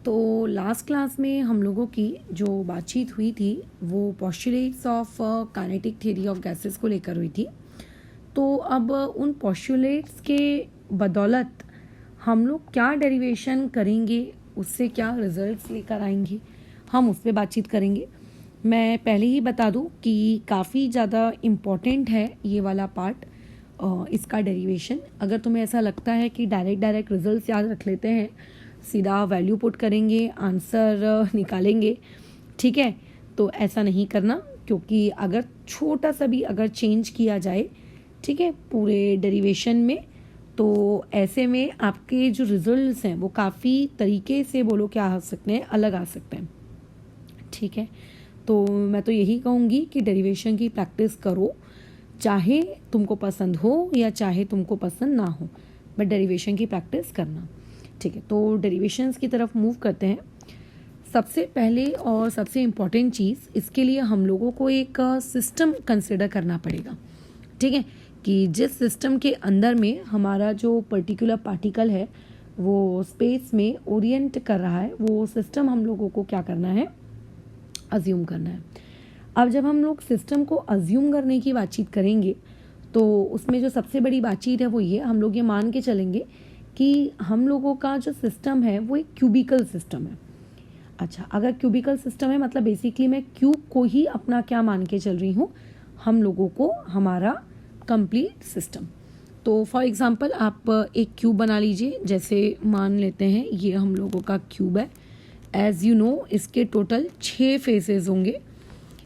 तो last class में हम लोगों की जो बातचीत हुई थी वो postulates of kinetic theory of gases को लेकर हुई थी। तो अब उन पोस्टुलेट्स के बदौलत हम लोग क्या डेरिवेशन करेंगे, उससे क्या रिजल्ट्स लेकर आएंगे, हम उस पर बातचीत करेंगे। मैं पहले ही बता दूं कि काफ़ी ज़्यादा इम्पॉर्टेंट है ये वाला पार्ट, इसका डेरिवेशन। अगर तुम्हें ऐसा लगता है कि डायरेक्ट रिजल्ट्स याद रख लेते हैं, सीधा वैल्यू पुट करेंगे, आंसर निकालेंगे, ठीक है, तो ऐसा नहीं करना, क्योंकि अगर छोटा सा भी अगर चेंज किया जाए, ठीक है, पूरे डेरिवेशन में, तो ऐसे में आपके जो रिजल्ट्स हैं वो काफ़ी तरीके से बोलो क्या आ सकते हैं, अलग आ सकते हैं, ठीक है। तो मैं तो यही कहूँगी कि डेरिवेशन की प्रैक्टिस करो, चाहे तुमको पसंद हो या चाहे तुमको पसंद ना हो, बट डेरिवेशन की प्रैक्टिस करना, ठीक है। तो डेरिवेशंस की तरफ मूव करते हैं। सबसे पहले और सबसे इम्पॉर्टेंट चीज़, इसके लिए हम लोगों को एक सिस्टम कंसिडर करना पड़ेगा, ठीक है, कि जिस सिस्टम के अंदर में हमारा जो पर्टिकुलर पार्टिकल है वो स्पेस में ओरिएंट कर रहा है, वो सिस्टम हम लोगों को क्या करना है, अज्यूम करना है। अब जब हम लोग सिस्टम को अज्यूम करने की बातचीत करेंगे तो उसमें जो सबसे बड़ी बातचीत है वो ये, हम लोग ये मान के चलेंगे कि हम लोगों का जो सिस्टम है वो एक क्यूबिकल सिस्टम है। अच्छा, अगर क्यूबिकल सिस्टम है मतलब बेसिकली मैं क्यूब को ही अपना क्या मान के चल रही हूँ, हम लोगों को हमारा कंप्लीट सिस्टम। तो फॉर एग्जांपल आप एक क्यूब बना लीजिए, जैसे मान लेते हैं ये हम लोगों का क्यूब है। एज यू नो इसके टोटल 6 फेसेस होंगे,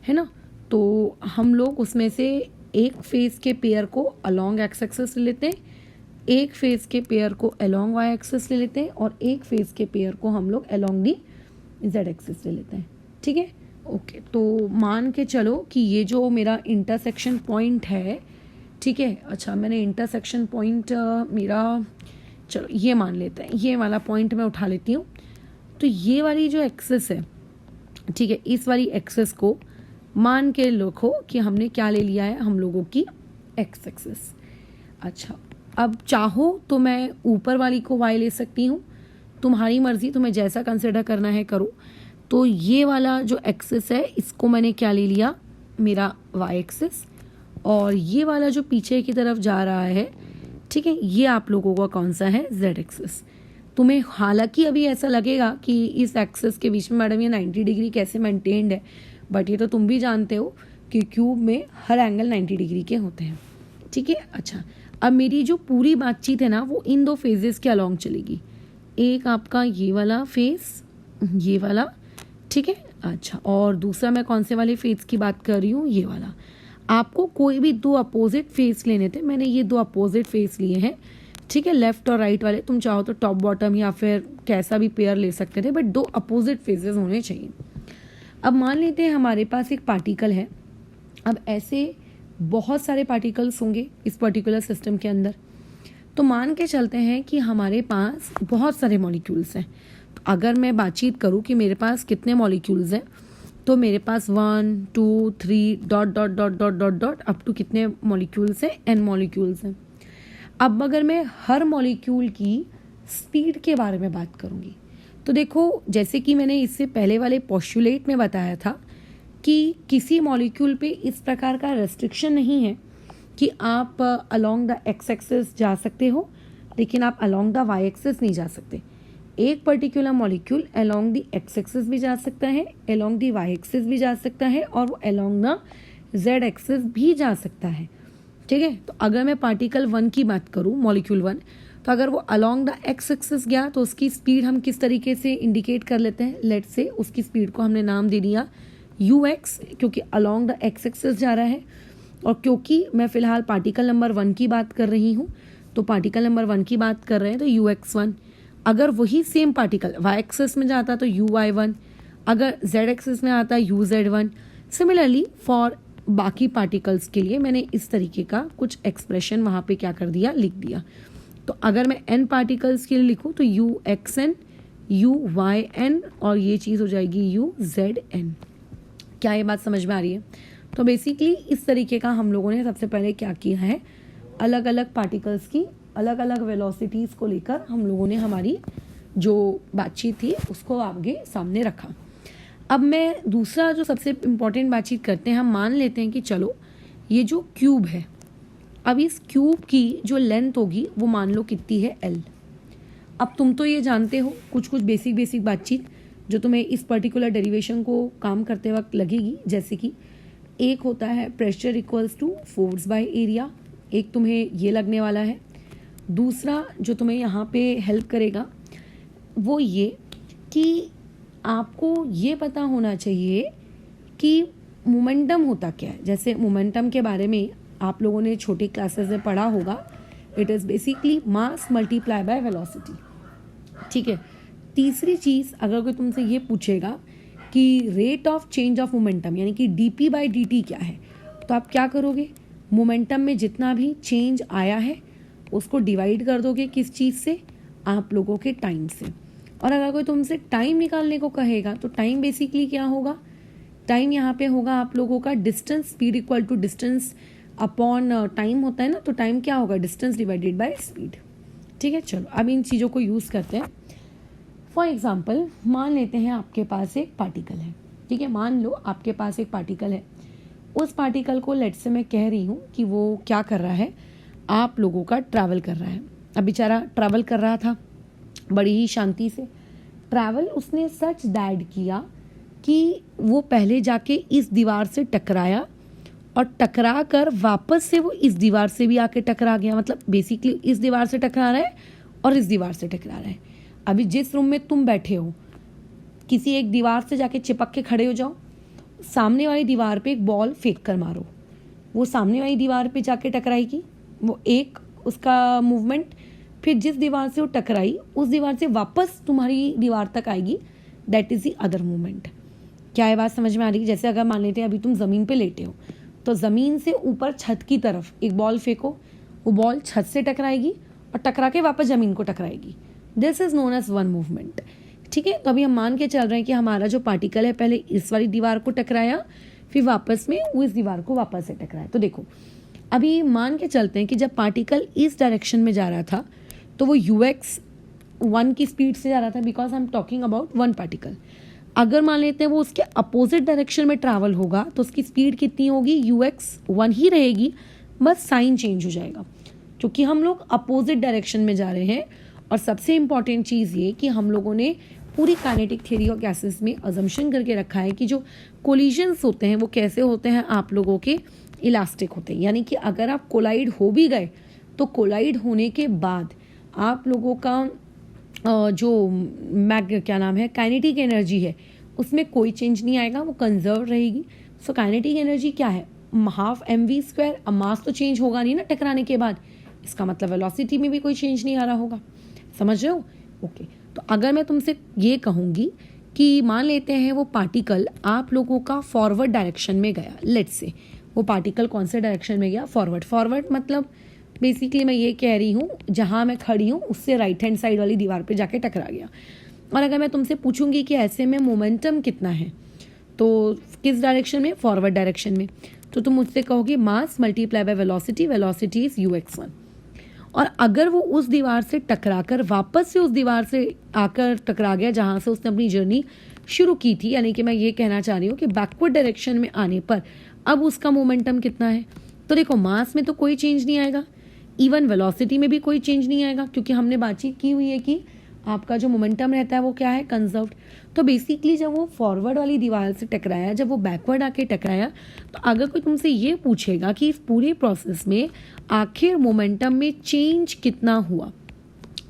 है ना। तो हम लोग उसमें से एक फेस के पेयर को अलोंग एक्स एक्सिस ले लेते हैं, एक फेस के पेयर को अलोंग वाई एक्सिस ले लेते हैं, और एक फेस के पेयर को हम लोग अलोंग दी जेड एक्सिस ले लेते हैं, ठीक है। ओके, तो मान के चलो कि ये जो मेरा इंटरसेक्शन पॉइंट है, ठीक है। अच्छा, मैंने इंटरसेक्शन पॉइंट मेरा, चलो ये मान लेते हैं, ये वाला पॉइंट मैं उठा लेती हूँ। तो ये वाली जो एक्सिस है, ठीक है, इस वाली एक्सिस को मान के रखो कि हमने क्या ले लिया है, हम लोगों की एक्स एक्सिस। अच्छा, अब चाहो तो मैं ऊपर वाली को y ले सकती हूँ, तुम्हारी मर्जी, तुम्हें जैसा कंसिडर करना है करो। तो ये वाला जो एक्सिस है इसको मैंने क्या ले लिया, मेरा y एक्सिस, और ये वाला जो पीछे की तरफ जा रहा है, ठीक है, ये आप लोगों का कौन सा है, z एक्सिस। तुम्हें हालांकि अभी ऐसा लगेगा कि इस एक्सिस के बीच में मैडम ये 90 डिग्री कैसे मेंटेन्ड है, बट ये तो तुम भी जानते हो कि क्यूब में हर एंगल 90 डिग्री के होते हैं, ठीक है। अच्छा, अब मेरी जो पूरी बातचीत है ना वो इन 2 फेजेस के अलोंग चलेगी, एक आपका ये वाला फेस, ये वाला, ठीक है। अच्छा, और दूसरा मैं कौन से वाले फेस की बात कर रही हूँ, ये वाला। आपको कोई भी 2 अपोजिट फेस लेने थे, मैंने ये 2 अपोजिट फेस लिए हैं, ठीक है, लेफ्ट और राइट वाले। तुम चाहो तो टॉप बॉटम या फिर कैसा भी पेयर ले सकते थे, बट 2 अपोजिट फेसेस होने चाहिए। अब मान लेते हैं हमारे पास एक पार्टिकल है। अब ऐसे बहुत सारे पार्टिकल्स होंगे इस पर्टिकुलर सिस्टम के अंदर, तो मान के चलते हैं कि हमारे पास बहुत सारे मॉलिक्यूल्स हैं। तो अगर मैं बातचीत करूं कि मेरे पास कितने मॉलिक्यूल्स हैं, तो मेरे पास 1 2 3 dot dot dot dot dot dot up to कितने मॉलिक्यूल्स हैं, n मॉलिक्यूल्स हैं। अब अगर मैं हर मॉलिक्यूल की स्पीड के बारे में बात करूंगी, तो देखो जैसे कि मैंने इससे पहले वाले पोस्टुलेट में बताया था कि किसी मॉलिक्यूल पे इस प्रकार का रेस्ट्रिक्शन नहीं है कि आप अलोंग द एक्स एक्सिस जा सकते हो, लेकिन आप अलोंग द वाई एक्सिस नहीं जा सकते। एक particular molecule along the x axis भी जा सकता है, अलोंग द वाई एक्सिस भी जा सकता है, और वो अलोंग द जेड एक्सिस भी जा सकता है, ठीक है। तो अगर मैं पार्टिकल 1 की बात करूँ, मॉलिक्यूल 1, तो अगर वो अलोंग द एक्स एक्सिस गया तो उसकी स्पीड हम किस तरीके से इंडिकेट कर लेते हैं, लेट से उसकी स्पीड को हमने नाम दे दिया ux, क्योंकि अलोंग द एक्स एक्सिस जा रहा है। और क्योंकि मैं फिलहाल पार्टिकल नंबर 1 की बात कर रही हूँ, तो पार्टिकल नंबर 1 की बात कर रहे हैं तो ux1। अगर वही सेम पार्टिकल y एक्सिस में जाता तो uy1, अगर z एक्सिस में आता uz1। सिमिलरली फॉर बाकी पार्टिकल्स के लिए मैंने इस तरीके का कुछ एक्सप्रेशन वहाँ पे क्या कर दिया, लिख दिया। तो अगर मैं n पार्टिकल्स के लिए लिखूँ तो uxn, uyn, और ये चीज़ हो जाएगी uzn। क्या ये बात समझ में आ रही है? तो बेसिकली इस तरीके का हम लोगों ने सबसे पहले क्या किया है, अलग अलग पार्टिकल्स की अलग अलग वेलोसिटीज़ को लेकर हम लोगों ने हमारी जो बातचीत थी उसको आगे सामने रखा। अब मैं दूसरा जो सबसे इम्पोर्टेंट बातचीत करते हैं, हम मान लेते हैं कि चलो ये जो क्यूब है, अब इस क्यूब की जो लेंथ होगी वो मान लो कितनी है, L। अब तुम तो ये जानते हो कुछ बेसिक बातचीत जो तुम्हें इस पर्टिकुलर डेरिवेशन को काम करते वक्त लगेगी, जैसे कि एक होता है pressure equals to force by area, एक तुम्हें ये लगने वाला है। दूसरा जो तुम्हें यहाँ पे हेल्प करेगा वो ये कि आपको ये पता होना चाहिए कि मोमेंटम होता क्या है। जैसे मोमेंटम के बारे में आप लोगों ने छोटी क्लासेस में पढ़ा होगा, it is basically mass multiply by velocity, ठीक है। तीसरी चीज़, अगर कोई तुमसे ये पूछेगा कि rate of change of momentum यानी कि dp/dt क्या है, तो आप क्या करोगे, मोमेंटम में जितना भी चेंज आया है उसको डिवाइड कर दोगे किस चीज़ से, आप लोगों के टाइम से। और अगर कोई तुमसे टाइम निकालने को कहेगा तो टाइम बेसिकली क्या होगा, टाइम यहाँ पे होगा आप लोगों का distance, speed equal to distance upon time होता है ना, तो टाइम क्या होगा, डिस्टेंस डिवाइडेड बाय स्पीड, ठीक है। चलो अब इन चीज़ों को यूज़ करते हैं। फॉर एग्जाम्पल मान लेते हैं आपके पास एक पार्टिकल है, ठीक है, मान लो आपके पास एक पार्टिकल है। उस पार्टिकल को लेट्स से मैं कह रही हूँ कि वो क्या कर रहा है, आप लोगों का ट्रैवल कर रहा है। अब बेचारा ट्रैवल कर रहा था बड़ी ही शांति से, ट्रैवल उसने सच दैट किया कि वो पहले जाके इस दीवार से टकराया और टकरा कर वापस से वो इस दीवार से भी आके टकरा गया। मतलब बेसिकली इस दीवार से टकरा रहा है और इस दीवार से टकरा रहा है। अभी जिस रूम में तुम बैठे हो, किसी एक दीवार से जाके चिपक के खड़े हो जाओ, सामने वाली दीवार पे एक बॉल फेंक कर मारो, वो सामने वाली दीवार पे जाके टकराएगी, वो एक उसका मूवमेंट, फिर जिस दीवार से वो टकराई उस दीवार से वापस तुम्हारी दीवार तक आएगी, that is the other movement. क्या ये बात समझ में आ रही है? जैसे अगर मान लेते हैं अभी तुम ज़मीन पे लेटे हो, तो ज़मीन से ऊपर छत की तरफ एक बॉल फेंको, वो बॉल छत से टकराएगी और टकरा के वापस ज़मीन को टकराएगी, this is known as one movement, ठीक है। तो अभी हम मान के चल रहे हैं कि हमारा जो पार्टिकल है पहले इस वाली दीवार को टकराया, फिर वापस में वो इस दीवार को वापस से टकराया। तो देखो अभी मान के चलते हैं कि जब पार्टिकल इस डायरेक्शन में जा रहा था तो वो ux1 की स्पीड से जा रहा था, because I am talking about one particle. अगर मान लेते हैं वो उसके अपोजिट डायरेक्शन में ट्रैवल होगा तो उसकी स्पीड कितनी होगी, ux1 ही रहेगी, बस साइन चेंज हो जाएगा, क्योंकि हम लोग अपोजिट डायरेक्शन में जा रहे हैं। और सबसे इंपॉर्टेंट चीज़ ये कि हम लोगों ने पूरी काइनेटिक थ्योरी ऑफ गैसेस में अजम्पशन करके रखा है कि जो कोलिजन्स होते हैं वो कैसे होते हैं, आप लोगों के इलास्टिक होते हैं। यानी कि अगर आप कोलाइड हो भी गए तो कोलाइड होने के बाद आप लोगों का जो क्या नाम है, काइनेटिक एनर्जी है, उसमें कोई चेंज नहीं आएगा, वो कंजर्व रहेगी। सो काइनेटिक एनर्जी क्या है, हाफ mv²। अब मास तो चेंज होगा नहीं ना टकराने के बाद, इसका मतलब वेलोसिटी में भी कोई चेंज नहीं आ रहा होगा, समझ रहे हो? ओके। तो अगर मैं तुमसे ये कहूँगी कि मान लेते हैं वो पार्टिकल आप लोगों का फॉरवर्ड डायरेक्शन में गया, लेट्स से वो पार्टिकल कौन से डायरेक्शन में गया, फॉरवर्ड मतलब बेसिकली मैं ये कह रही हूँ जहाँ मैं खड़ी हूँ उससे राइट हैंड साइड वाली दीवार पे जाके टकरा गया। और अगर मैं तुमसे पूछूंगी कि ऐसे में मोमेंटम कितना है, तो किस डायरेक्शन में, फॉरवर्ड डायरेक्शन में, तो तुम मुझसे कहोगे मास multiply by velocity, velocity is ux1। और अगर वो उस दीवार से टकरा कर वापस से उस दीवार से आकर टकरा गया जहाँ से उसने अपनी जर्नी शुरू की थी, यानी कि मैं ये कहना चाह रही हूँ कि बैकवर्ड डायरेक्शन में आने पर अब उसका मोमेंटम कितना है, तो देखो मास में तो कोई चेंज नहीं आएगा, इवन वेलोसिटी में भी कोई चेंज नहीं आएगा, क्योंकि हमने बातचीत की हुई है कि आपका जो मोमेंटम रहता है वो क्या है, कंजर्व्ड। तो बेसिकली जब वो फॉरवर्ड वाली दीवार से टकराया, जब वो बैकवर्ड आके टकराया, तो अगर कोई तुमसे ये पूछेगा कि इस पूरे प्रोसेस में आखिर मोमेंटम में चेंज कितना हुआ,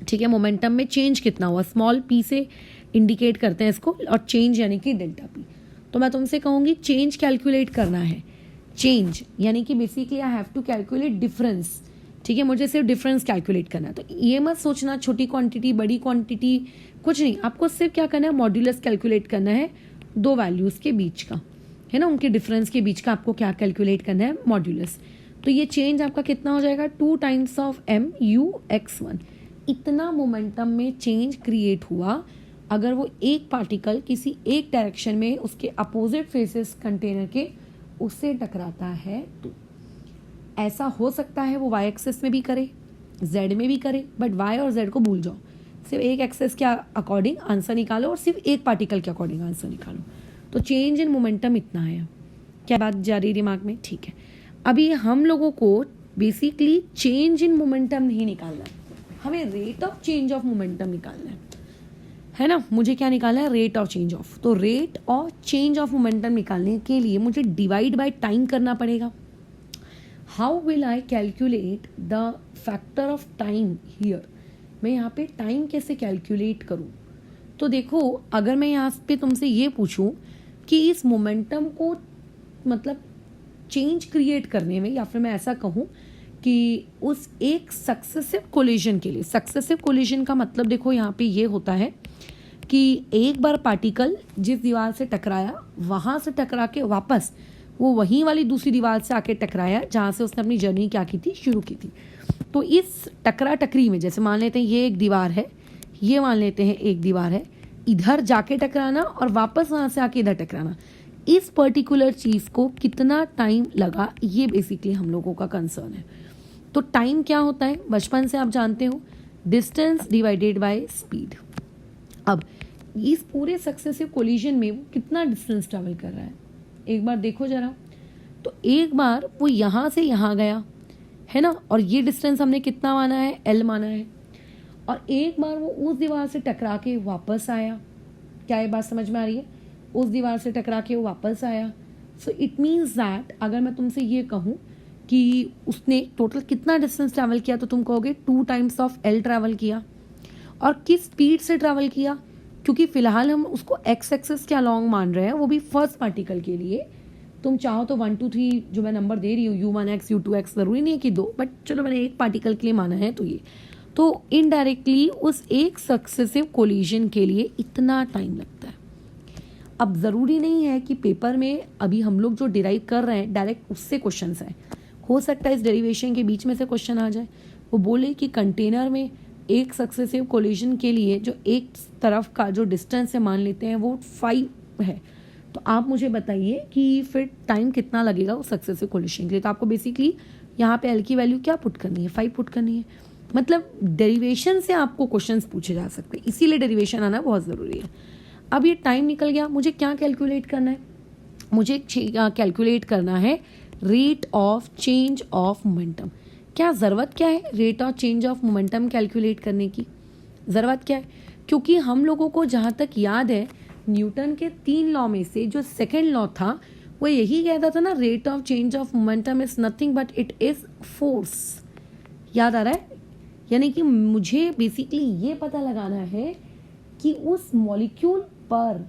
ठीक है, मोमेंटम में चेंज कितना हुआ, स्मॉल पी से इंडिकेट करते हैं इसको, और चेंज यानी कि डेल्टा पी। तो मैं तुमसे कहूँगी चेंज कैलकुलेट करना है, चेंज यानी कि basically I have to calculate difference, ठीक है, मुझे सिर्फ डिफरेंस कैलकुलेट करना है। तो ये मत सोचना छोटी क्वांटिटी बड़ी क्वांटिटी, कुछ नहीं, आपको सिर्फ क्या करना है, मॉड्यूलस कैलकुलेट करना है दो वैल्यूज़ के बीच का, है ना, उनके डिफरेंस के बीच का आपको क्या कैलकुलेट करना है, मॉड्यूलस। तो ये चेंज आपका कितना हो जाएगा, 2 टाइम्स ऑफ mu(x1). इतना मोमेंटम में चेंज क्रिएट हुआ अगर वो एक पार्टिकल किसी एक डायरेक्शन में उसके अपोजिट फेसेस कंटेनर के उससे टकराता है। तो ऐसा हो सकता है वो y एक्सिस में भी करे, z में भी करे, बट y और z को भूल जाओ, सिर्फ एक एक्सेस के अकॉर्डिंग आंसर निकालो और सिर्फ एक पार्टिकल के अकॉर्डिंग आंसर निकालो। तो चेंज इन मोमेंटम इतना है। क्या बात जा रही दिमाग में? ठीक है। अभी हम लोगों को बेसिकली चेंज इन मोमेंटम नहीं निकालना है, हमें rate of change of momentum निकालना है ना। मुझे क्या निकालना है? Rate of change of. तो rate of change of momentum निकालने के लिए मुझे डिवाइड बाय टाइम करना पड़ेगा। How will I calculate the factor of time here? मैं यहाँ पे टाइम कैसे कैलकुलेट करूँ? तो देखो, अगर मैं यहाँ पे तुमसे ये पूछूं कि इस मोमेंटम को मतलब चेंज क्रिएट करने में, या फिर मैं ऐसा कहूँ कि उस एक सक्सेसिव कोलिजन के लिए, सक्सेसिव कोलिजन का मतलब देखो यहाँ पे ये होता है कि एक बार पार्टिकल जिस दीवार से टकराया वहाँ से टकरा के वापस वो वहीं वाली दूसरी दीवार से आके टकराया जहाँ से उसने अपनी जर्नी क्या की थी, शुरू की थी। तो इस टकरा टकरी में, जैसे मान लेते हैं ये एक दीवार है, ये मान लेते हैं एक दीवार है, इधर जाके टकराना और वापस वहाँ से आके इधर टकराना, इस पर्टिकुलर चीज़ को कितना टाइम लगा, ये बेसिकली हम लोगों का कंसर्न है। तो टाइम क्या होता है? बचपन से आप जानते हो, डिस्टेंस डिवाइडेड बाय स्पीड। अब इस पूरे सक्सेसिव कोलिजन में वो कितना डिस्टेंस ट्रैवल कर रहा है, एक बार देखो जरा। तो एक बार वो यहाँ से यहाँ गया है ना, और ये डिस्टेंस हमने कितना माना है? L माना है। और एक बार वो उस दीवार से टकरा के वापस आया। क्या ये बात समझ में आ रही है? उस दीवार से टकरा के वो वापस आया। सो इट मीन्स दैट अगर मैं तुमसे ये कहूँ कि उसने टोटल कितना डिस्टेंस ट्रैवल किया, तो तुम कहोगे 2 टाइम्स ऑफ L ट्रैवल किया। और किस स्पीड से ट्रैवल किया? क्योंकि फिलहाल हम उसको एक्स एक्सेस के अलॉन्ग मान रहे हैं, वो भी फर्स्ट पार्टिकल के लिए। तुम चाहो तो 1 2 3 जो मैं नंबर दे रही हूँ, U1x U2x, ज़रूरी नहीं है कि 2, बट चलो मैंने एक पार्टिकल के लिए माना है तो ये। तो इनडायरेक्टली उस एक सक्सेसिव कोलिजन के लिए इतना टाइम लगता है। अब ज़रूरी नहीं है कि पेपर में अभी हम लोग जो डिराइव कर रहे हैं डायरेक्ट उससे क्वेश्चन आए, हो सकता है इस डेरिवेशन के बीच में से क्वेश्चन आ जाए। वो बोले कि कंटेनर में एक सक्सेसिव कोलिजन के लिए जो एक तरफ का जो डिस्टेंस है मान लेते हैं वो 5 है, तो आप मुझे बताइए कि फिर टाइम कितना लगेगा उस सक्सेसिव कोलिजन के लिए। तो आपको बेसिकली यहाँ पे L की वैल्यू क्या पुट करनी है? 5 पुट करनी है। मतलब डेरिवेशन से आपको क्वेश्चंस पूछे जा सकते हैं, इसीलिए डेरिवेशन आना बहुत ज़रूरी है। अब ये टाइम निकल गया, मुझे क्या कैलकुलेट करना है? मुझे कैलकुलेट करना है rate of change of momentum. क्या ज़रूरत क्या है rate of change of momentum calculate करने की? ज़रूरत क्या है? क्योंकि हम लोगों को जहाँ तक याद है, न्यूटन के 3 लॉ में से जो सेकेंड लॉ था वो यही कहता था ना, rate of change of momentum is nothing but it is force. याद आ रहा है? यानी कि मुझे बेसिकली ये पता लगाना है कि उस मॉलिक्यूल पर,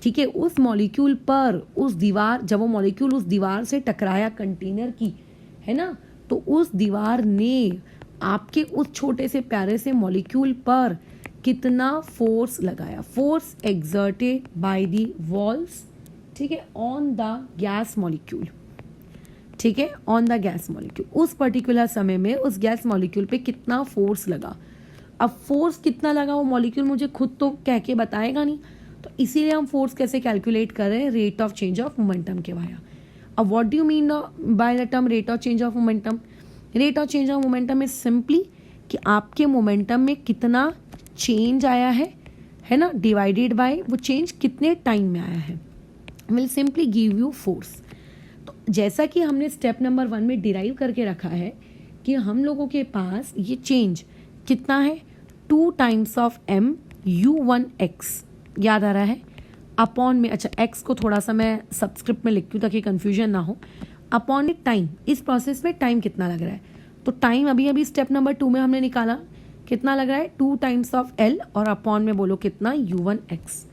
ठीक है, उस मॉलिक्यूल पर उस दीवार, जब वो मॉलिक्यूल उस दीवार से टकराया कंटेनर की, है ना, तो उस दीवार ने आपके उस छोटे से प्यारे से मॉलिक्यूल पर कितना फोर्स लगाया। Force exerted by the walls, ठीक है, ऑन द गैस मॉलिक्यूल, ठीक है, ऑन द गैस मॉलिक्यूल। उस पर्टिकुलर समय में उस गैस मॉलिक्यूल पे कितना फोर्स लगा। अब फोर्स कितना लगा वो मॉलिक्यूल मुझे खुद तो कह के बताएगा नहीं, तो इसीलिए हम फोर्स कैसे कैलकुलेट कर रहे हैं? Rate of change of momentum के वाया। अब what do you mean by the term rate of change of momentum? Rate of change of momentum is simply कि आपके मोमेंटम में कितना चेंज आया है ना, डिवाइडेड बाय वो चेंज कितने टाइम में आया है, will simply give you force. तो जैसा कि हमने स्टेप नंबर 1 में डिराइव करके रखा है कि हम लोगों के पास ये चेंज कितना है, 2 टाइम्स ऑफ m u1x, याद आ रहा है, अपॉन में, अच्छा x को थोड़ा सा मैं सबस्क्रिप्ट में लिखती हूँ ताकि कन्फ्यूजन ना हो, अपॉन टाइम। इस प्रोसेस में टाइम कितना लग रहा है? तो टाइम अभी अभी स्टेप नंबर 2 में हमने निकाला, कितना लग रहा है? 2 टाइम्स ऑफ L, और अपॉन में बोलो कितना, u1x।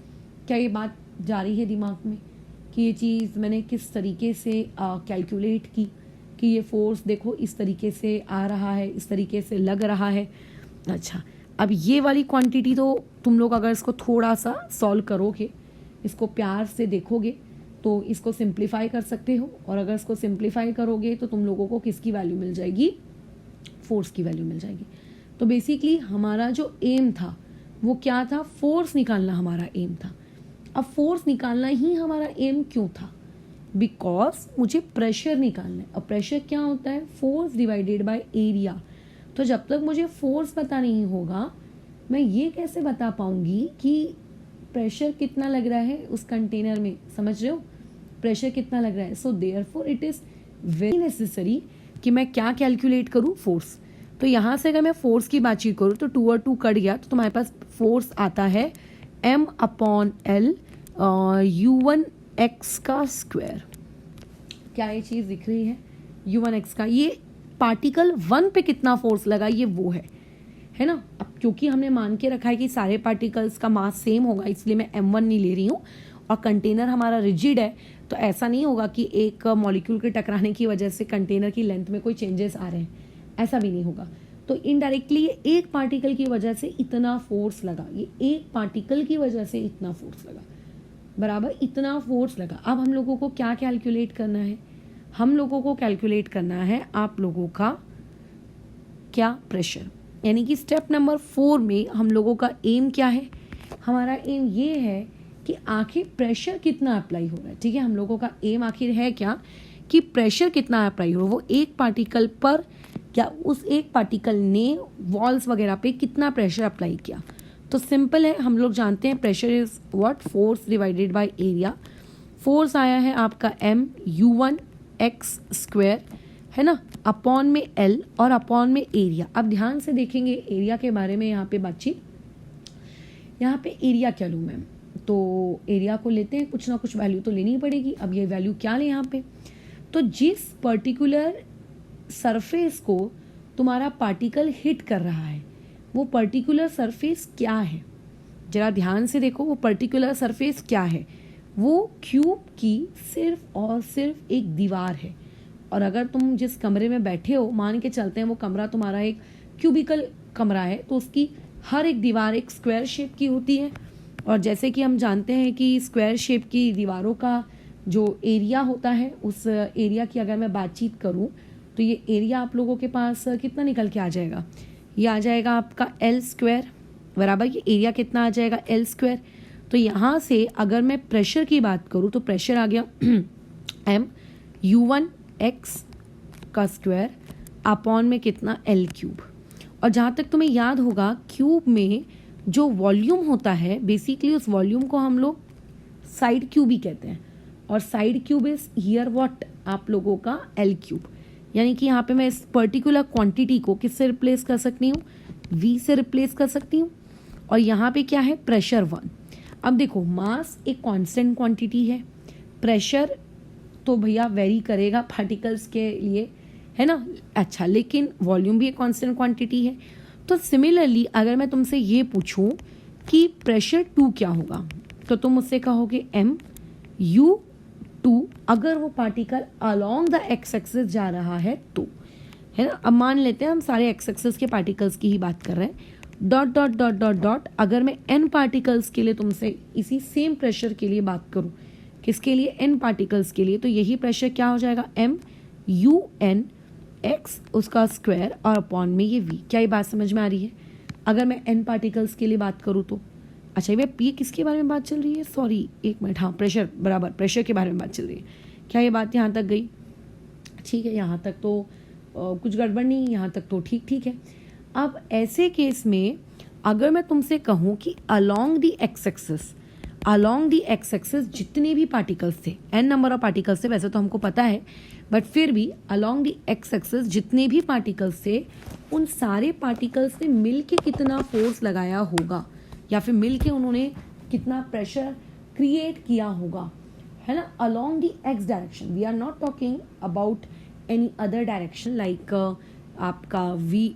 क्या ये बात जा रही है दिमाग में कि ये चीज़ मैंने किस तरीके से कैलकुलेट की कि ये फोर्स देखो इस तरीके से आ रहा है, इस तरीके से लग रहा है। अच्छा, अब ये वाली क्वांटिटी तो तुम लोग अगर इसको थोड़ा सा सॉल्व करोगे, इसको प्यार से देखोगे तो इसको सिंप्लीफाई कर सकते हो, और अगर इसको सिंप्लीफाई करोगे तो तुम लोगों को किसकी वैल्यू मिल जाएगी? फोर्स की वैल्यू मिल जाएगी। तो बेसिकली हमारा जो एम था वो क्या था? फोर्स निकालना हमारा एम था। अब फोर्स निकालना ही हमारा एम क्यों था? बिकॉज मुझे प्रेशर निकालना है। अब प्रेशर क्या होता है? Force divided by area. तो जब तक मुझे फोर्स पता नहीं होगा मैं ये कैसे बता पाऊंगी कि प्रेशर कितना लग रहा है उस कंटेनर में, समझ रहे हो, प्रेशर कितना लग रहा है। So therefore it is very necessary कि मैं क्या कैलकुलेट करूँ, फोर्स। तो यहाँ से अगर मैं फोर्स की बातचीत करूँ तो 2 और 2 कट गया, तो तुम्हारे पास फोर्स आता है M/L U1x का स्क्वायर। क्या ये चीज़ दिख रही है, U1x का, ये पार्टिकल 1 पे कितना फोर्स लगा ये वो है ना। अब क्योंकि हमने मान के रखा है कि सारे पार्टिकल्स का मास सेम होगा, इसलिए मैं M1 नहीं ले रही हूँ, और कंटेनर हमारा रिजिड है, तो ऐसा नहीं होगा कि एक मॉलिक्यूल के टकराने की वजह से कंटेनर की लेंथ में कोई चेंजेस आ रहे हैं, ऐसा भी नहीं होगा। तो इनडायरेक्टली ये एक पार्टिकल की वजह से इतना फोर्स लगा, ये एक पार्टिकल की वजह से इतना फोर्स लगा, बराबर इतना फोर्स लगा। अब हम लोगों को क्या कैलकुलेट करना है, हम लोगों को कैलकुलेट करना है आप लोगों का क्या, प्रेशर। यानी कि स्टेप नंबर 4 में हम लोगों का एम क्या है, हमारा एम ये है कि आखिर प्रेशर कितना अप्लाई हो रहा है। ठीक है, हम लोगों का एम आखिर है क्या, कि प्रेशर कितना अप्लाई हो रहा है, वो एक पार्टिकल पर, क्या उस एक पार्टिकल ने वॉल्स वगैरह पे कितना प्रेशर अप्लाई किया। तो सिंपल है, हम लोग जानते हैं pressure is what, force divided by area. Force आया है आपका M/U1x स्क्वायर, है ना, अपॉन में L और अपॉन में एरिया। अब ध्यान से देखेंगे एरिया के बारे में, यहाँ पे बातचीत, यहाँ पे एरिया क्या लूँ मैं, तो एरिया को लेते हैं, कुछ ना कुछ वैल्यू तो लेनी पड़ेगी। अब ये वैल्यू क्या लें यहाँ पे, तो जिस पर्टिकुलर सरफेस को तुम्हारा पार्टिकल हिट कर रहा है वो पर्टिकुलर सरफेस क्या है, जरा ध्यान से देखो, वो पर्टिकुलर सरफेस क्या है, वो क्यूब की सिर्फ और सिर्फ एक दीवार है। और अगर तुम जिस कमरे में बैठे हो, मान के चलते हैं वो कमरा तुम्हारा एक क्यूबिकल कमरा है, तो उसकी हर एक दीवार एक स्क्वायर शेप की होती है। और जैसे कि हम जानते हैं कि स्क्वायर शेप की दीवारों का जो एरिया होता है, उस एरिया की अगर मैं बातचीत करूं तो ये एरिया आप लोगों के पास कितना निकल के आ जाएगा, ये आ जाएगा आपका L स्क्वायर, बराबर ये एरिया कितना आ जाएगा, L स्क्वायर। तो यहाँ से अगर मैं प्रेशर की बात करूँ तो प्रेशर आ गया M/U1x का स्क्वायर अपॉन में कितना, L क्यूब। और जहाँ तक तुम्हें याद होगा, क्यूब में जो वॉल्यूम होता है, बेसिकली उस वॉल्यूम को हम लोग साइड क्यूब ही कहते हैं, और side cube is here what, आप लोगों का L क्यूब। यानी कि यहाँ पे मैं इस पर्टिकुलर क्वांटिटी को किससे रिप्लेस कर सकती हूँ, V से रिप्लेस कर सकती हूँ। और यहाँ पे क्या है, प्रेशर 1। अब देखो, मास एक कांस्टेंट क्वांटिटी है, प्रेशर तो भैया वेरी करेगा पार्टिकल्स के लिए, है ना, अच्छा, लेकिन वॉल्यूम भी एक कांस्टेंट क्वांटिटी है। तो सिमिलरली अगर मैं तुमसे ये पूछूं कि प्रेशर 2 क्या होगा, तो तुम मुझसे कहोगे M/U2, अगर वो particle along the x axis जा रहा है तो, है ना। अब मान लेते हैं हम सारे एक्स एक्सिस के पार्टिकल्स की ही बात कर रहे हैं, dot dot dot dot dot, अगर मैं n पार्टिकल्स के लिए तुमसे इसी सेम प्रेशर के लिए बात करूं, किसके लिए, n पार्टिकल्स के लिए, तो यही प्रेशर क्या हो जाएगा, M/U(n)x उसका स्क्वायर और अपॉन में ये v। क्या ये बात समझ में आ रही है, अगर मैं n पार्टिकल्स के लिए बात करूँ तो। अच्छा, ये किसके बारे में बात चल रही है, सॉरी एक मिनट, हाँ प्रेशर, बराबर प्रेशर के बारे में बात चल रही है। क्या ये बात यहाँ तक गई, ठीक है, यहाँ तक तो कुछ गड़बड़ नहीं, यहाँ तक तो ठीक ठीक है। अब ऐसे केस में अगर मैं तुमसे कहूँ कि अलोंग दी एक्स एक्सिस जितने भी पार्टिकल्स थे, n नंबर ऑफ पार्टिकल्स थे, वैसे तो हमको पता है, बट फिर भी अलोंग दी एक्स एक्सिस जितने भी पार्टिकल्स थे, उन सारे पार्टिकल्स ने मिलके कितना फोर्स लगाया होगा, या फिर मिलके उन्होंने कितना प्रेशर क्रिएट किया होगा, है ना, along the x direction. We are not talking about any other direction like आपका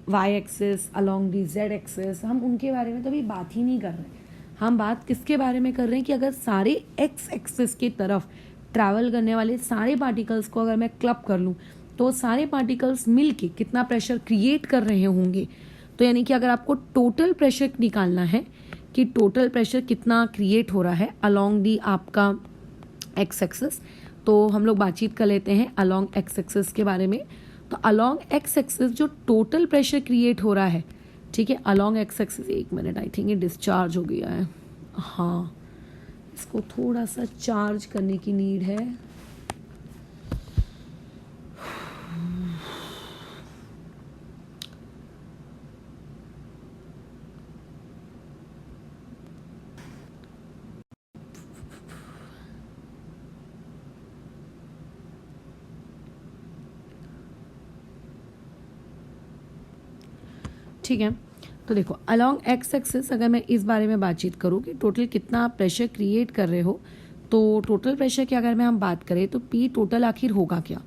y axis, along the Z axis, हम उनके बारे में तो अभी बात ही नहीं कर रहे हैं। हम बात किसके बारे में कर रहे हैं कि अगर सारे एक्स एक्सिस की तरफ ट्रैवल करने वाले सारे पार्टिकल्स को अगर मैं क्लब कर लूँ तो सारे पार्टिकल्स मिलके कितना प्रेशर क्रिएट कर रहे होंगे। तो यानी कि अगर आपको टोटल प्रेशर निकालना है कि टोटल प्रेशर कितना क्रिएट हो रहा है अलोंग दी आपका एक्स एक्सिस, तो हम लोग बातचीत कर लेते हैं अलोंग एक्स एक्सिस के बारे में। तो अलोंग एक्स एक्सिस जो टोटल प्रेशर क्रिएट हो रहा है, ठीक है, अलोंग एक्स एक्सिस, एक मिनट, आई थिंक ये डिस्चार्ज हो गया है, हाँ इसको थोड़ा सा चार्ज करने की नीड है। ठीक है। तो देखो अलॉन्ग एक्स एक्सिस अगर मैं इस बारे में बातचीत करूँ कि टोटल कितना आप प्रेशर क्रिएट कर रहे हो, तो टोटल प्रेशर की अगर मैं हम बात करें तो पी टोटल आखिर होगा क्या,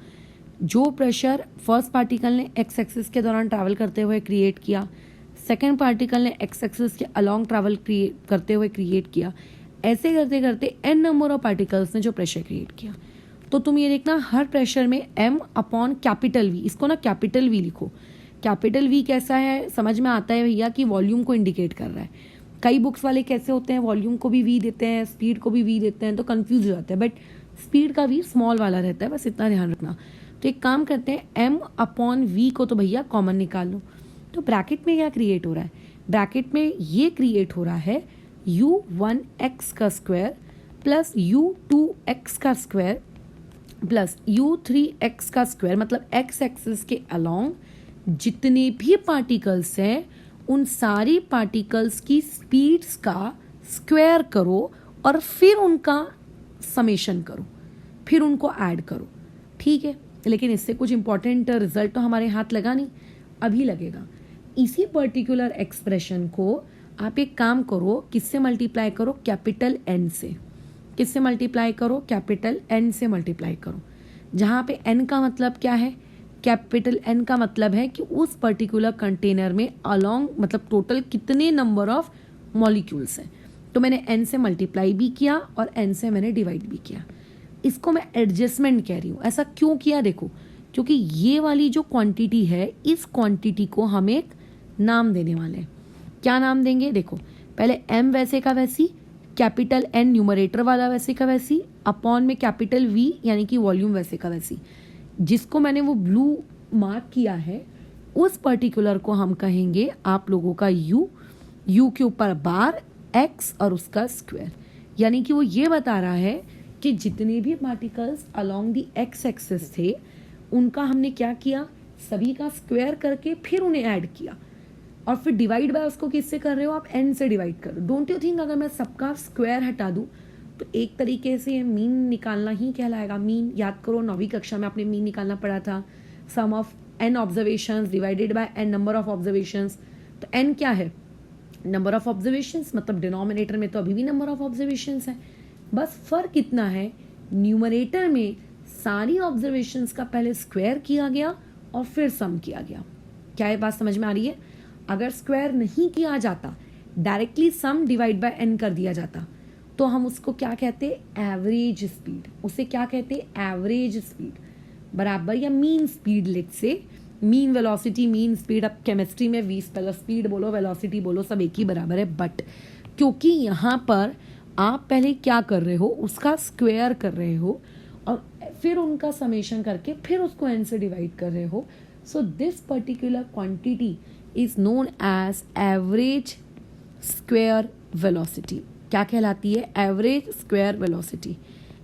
जो प्रेशर फर्स्ट पार्टिकल ने एक्स एक्सिस के दौरान ट्रैवल करते हुए क्रिएट किया, सेकेंड पार्टिकल ने एक्स एक्सिस के अलॉन्ग ट्रैवल करते हुए क्रिएट किया, ऐसे करते करते एन नंबर ऑफ पार्टिकल्स ने जो प्रेशर क्रिएट किया। तो तुम ये देखना हर प्रेशर में एम अपॉन कैपिटल वी, इसको ना कैपिटल वी लिखो। कैपिटल वी कैसा है समझ में आता है भैया कि वॉल्यूम को इंडिकेट कर रहा है। कई बुक्स वाले कैसे होते हैं, वॉल्यूम को भी वी देते हैं, स्पीड को भी वी देते हैं, तो कंफ्यूज हो जाते हैं, बट स्पीड का वी स्मॉल वाला रहता है, बस इतना ध्यान रखना। तो एक काम करते हैं, एम अपॉन वी को तो भैया कॉमन निकाल लो। तो ब्रैकेट में क्या क्रिएट हो रहा है, ब्रैकेट में ये क्रिएट हो रहा है u1x का स्क्वायर प्लस u2x का स्क्वायर प्लस u3x का स्क्वायर, मतलब x एक्सिस के अलॉन्ग जितने भी पार्टिकल्स हैं उन सारी पार्टिकल्स की स्पीड्स का स्क्वायर करो और फिर उनका समेशन करो, फिर उनको ऐड करो। ठीक है, लेकिन इससे कुछ इंपॉर्टेंट रिजल्ट तो हमारे हाथ लगा नहीं, अभी लगेगा। इसी पर्टिकुलर एक्सप्रेशन को आप एक काम करो, किससे मल्टीप्लाई करो, कैपिटल एन से। किससे मल्टीप्लाई करो, कैपिटल एन से मल्टीप्लाई करो। जहाँ पे एन का मतलब क्या है, कैपिटल एन का मतलब है कि उस पर्टिकुलर कंटेनर में अलॉन्ग मतलब टोटल कितने नंबर ऑफ मॉलिक्यूल्स हैं। तो मैंने एन से मल्टीप्लाई भी किया और एन से मैंने डिवाइड भी किया। इसको मैं एडजस्टमेंट कह रही हूँ। ऐसा क्यों किया, देखो क्योंकि ये वाली जो क्वांटिटी है, इस क्वांटिटी को हम एक नाम देने वाले हैं। क्या नाम देंगे, देखो पहले एम वैसे का वैसी, कैपिटल एन न्यूमरेटर वाला वैसे का वैसी, अपॉन में कैपिटल वी यानी कि वॉल्यूम वैसे का वैसी। जिसको मैंने वो ब्लू मार्क किया है उस पर्टिकुलर को हम कहेंगे आप लोगों का यू, यू के ऊपर बार एक्स और उसका स्क्वायर। यानी कि वो ये बता रहा है कि जितने भी particles along the x axis थे उनका हमने क्या किया, सभी का स्क्वायर करके फिर उन्हें ऐड किया और फिर डिवाइड बाय उसको किससे कर रहे हो आप, एन से डिवाइड करो। डोंट यू थिंक अगर मैं सबका स्क्वायर हटा दूं तो एक तरीके से ये मीन निकालना ही कहलाएगा। मीन याद करो, 9वीं कक्षा में आपने मीन निकालना पड़ा था, sum of n observations divided by n number of observations. तो एन क्या है, नंबर ऑफ ऑब्जर्वेशंस, मतलब डिनोमिनेटर में तो अभी भी नंबर ऑफ ऑब्जर्वेशंस है, बस फर्क इतना है न्यूमरेटर में सारी ऑब्जर्वेशंस का पहले स्क्वायर किया गया और फिर सम किया गया। क्या ये बात समझ में आ रही है? अगर स्क्वायर नहीं किया जाता, directly sum divide by N कर दिया जाता, तो हम उसको क्या कहते, एवरेज स्पीड। उसे क्या कहते, एवरेज स्पीड बराबर या मीन स्पीड। लेट से मीन वेलोसिटी, मीन स्पीड, अब केमिस्ट्री में वी स्पेलर स्पीड बोलो वेलोसिटी बोलो सब एक ही बराबर है। बट क्योंकि यहाँ पर आप पहले क्या कर रहे हो, उसका स्क्वायर कर रहे हो और फिर उनका समेशन करके फिर उसको एन से डिवाइड कर रहे हो, so this particular quantity is known as average square velocity. क्या कहलाती है, एवरेज स्क्वायर वेलोसिटी,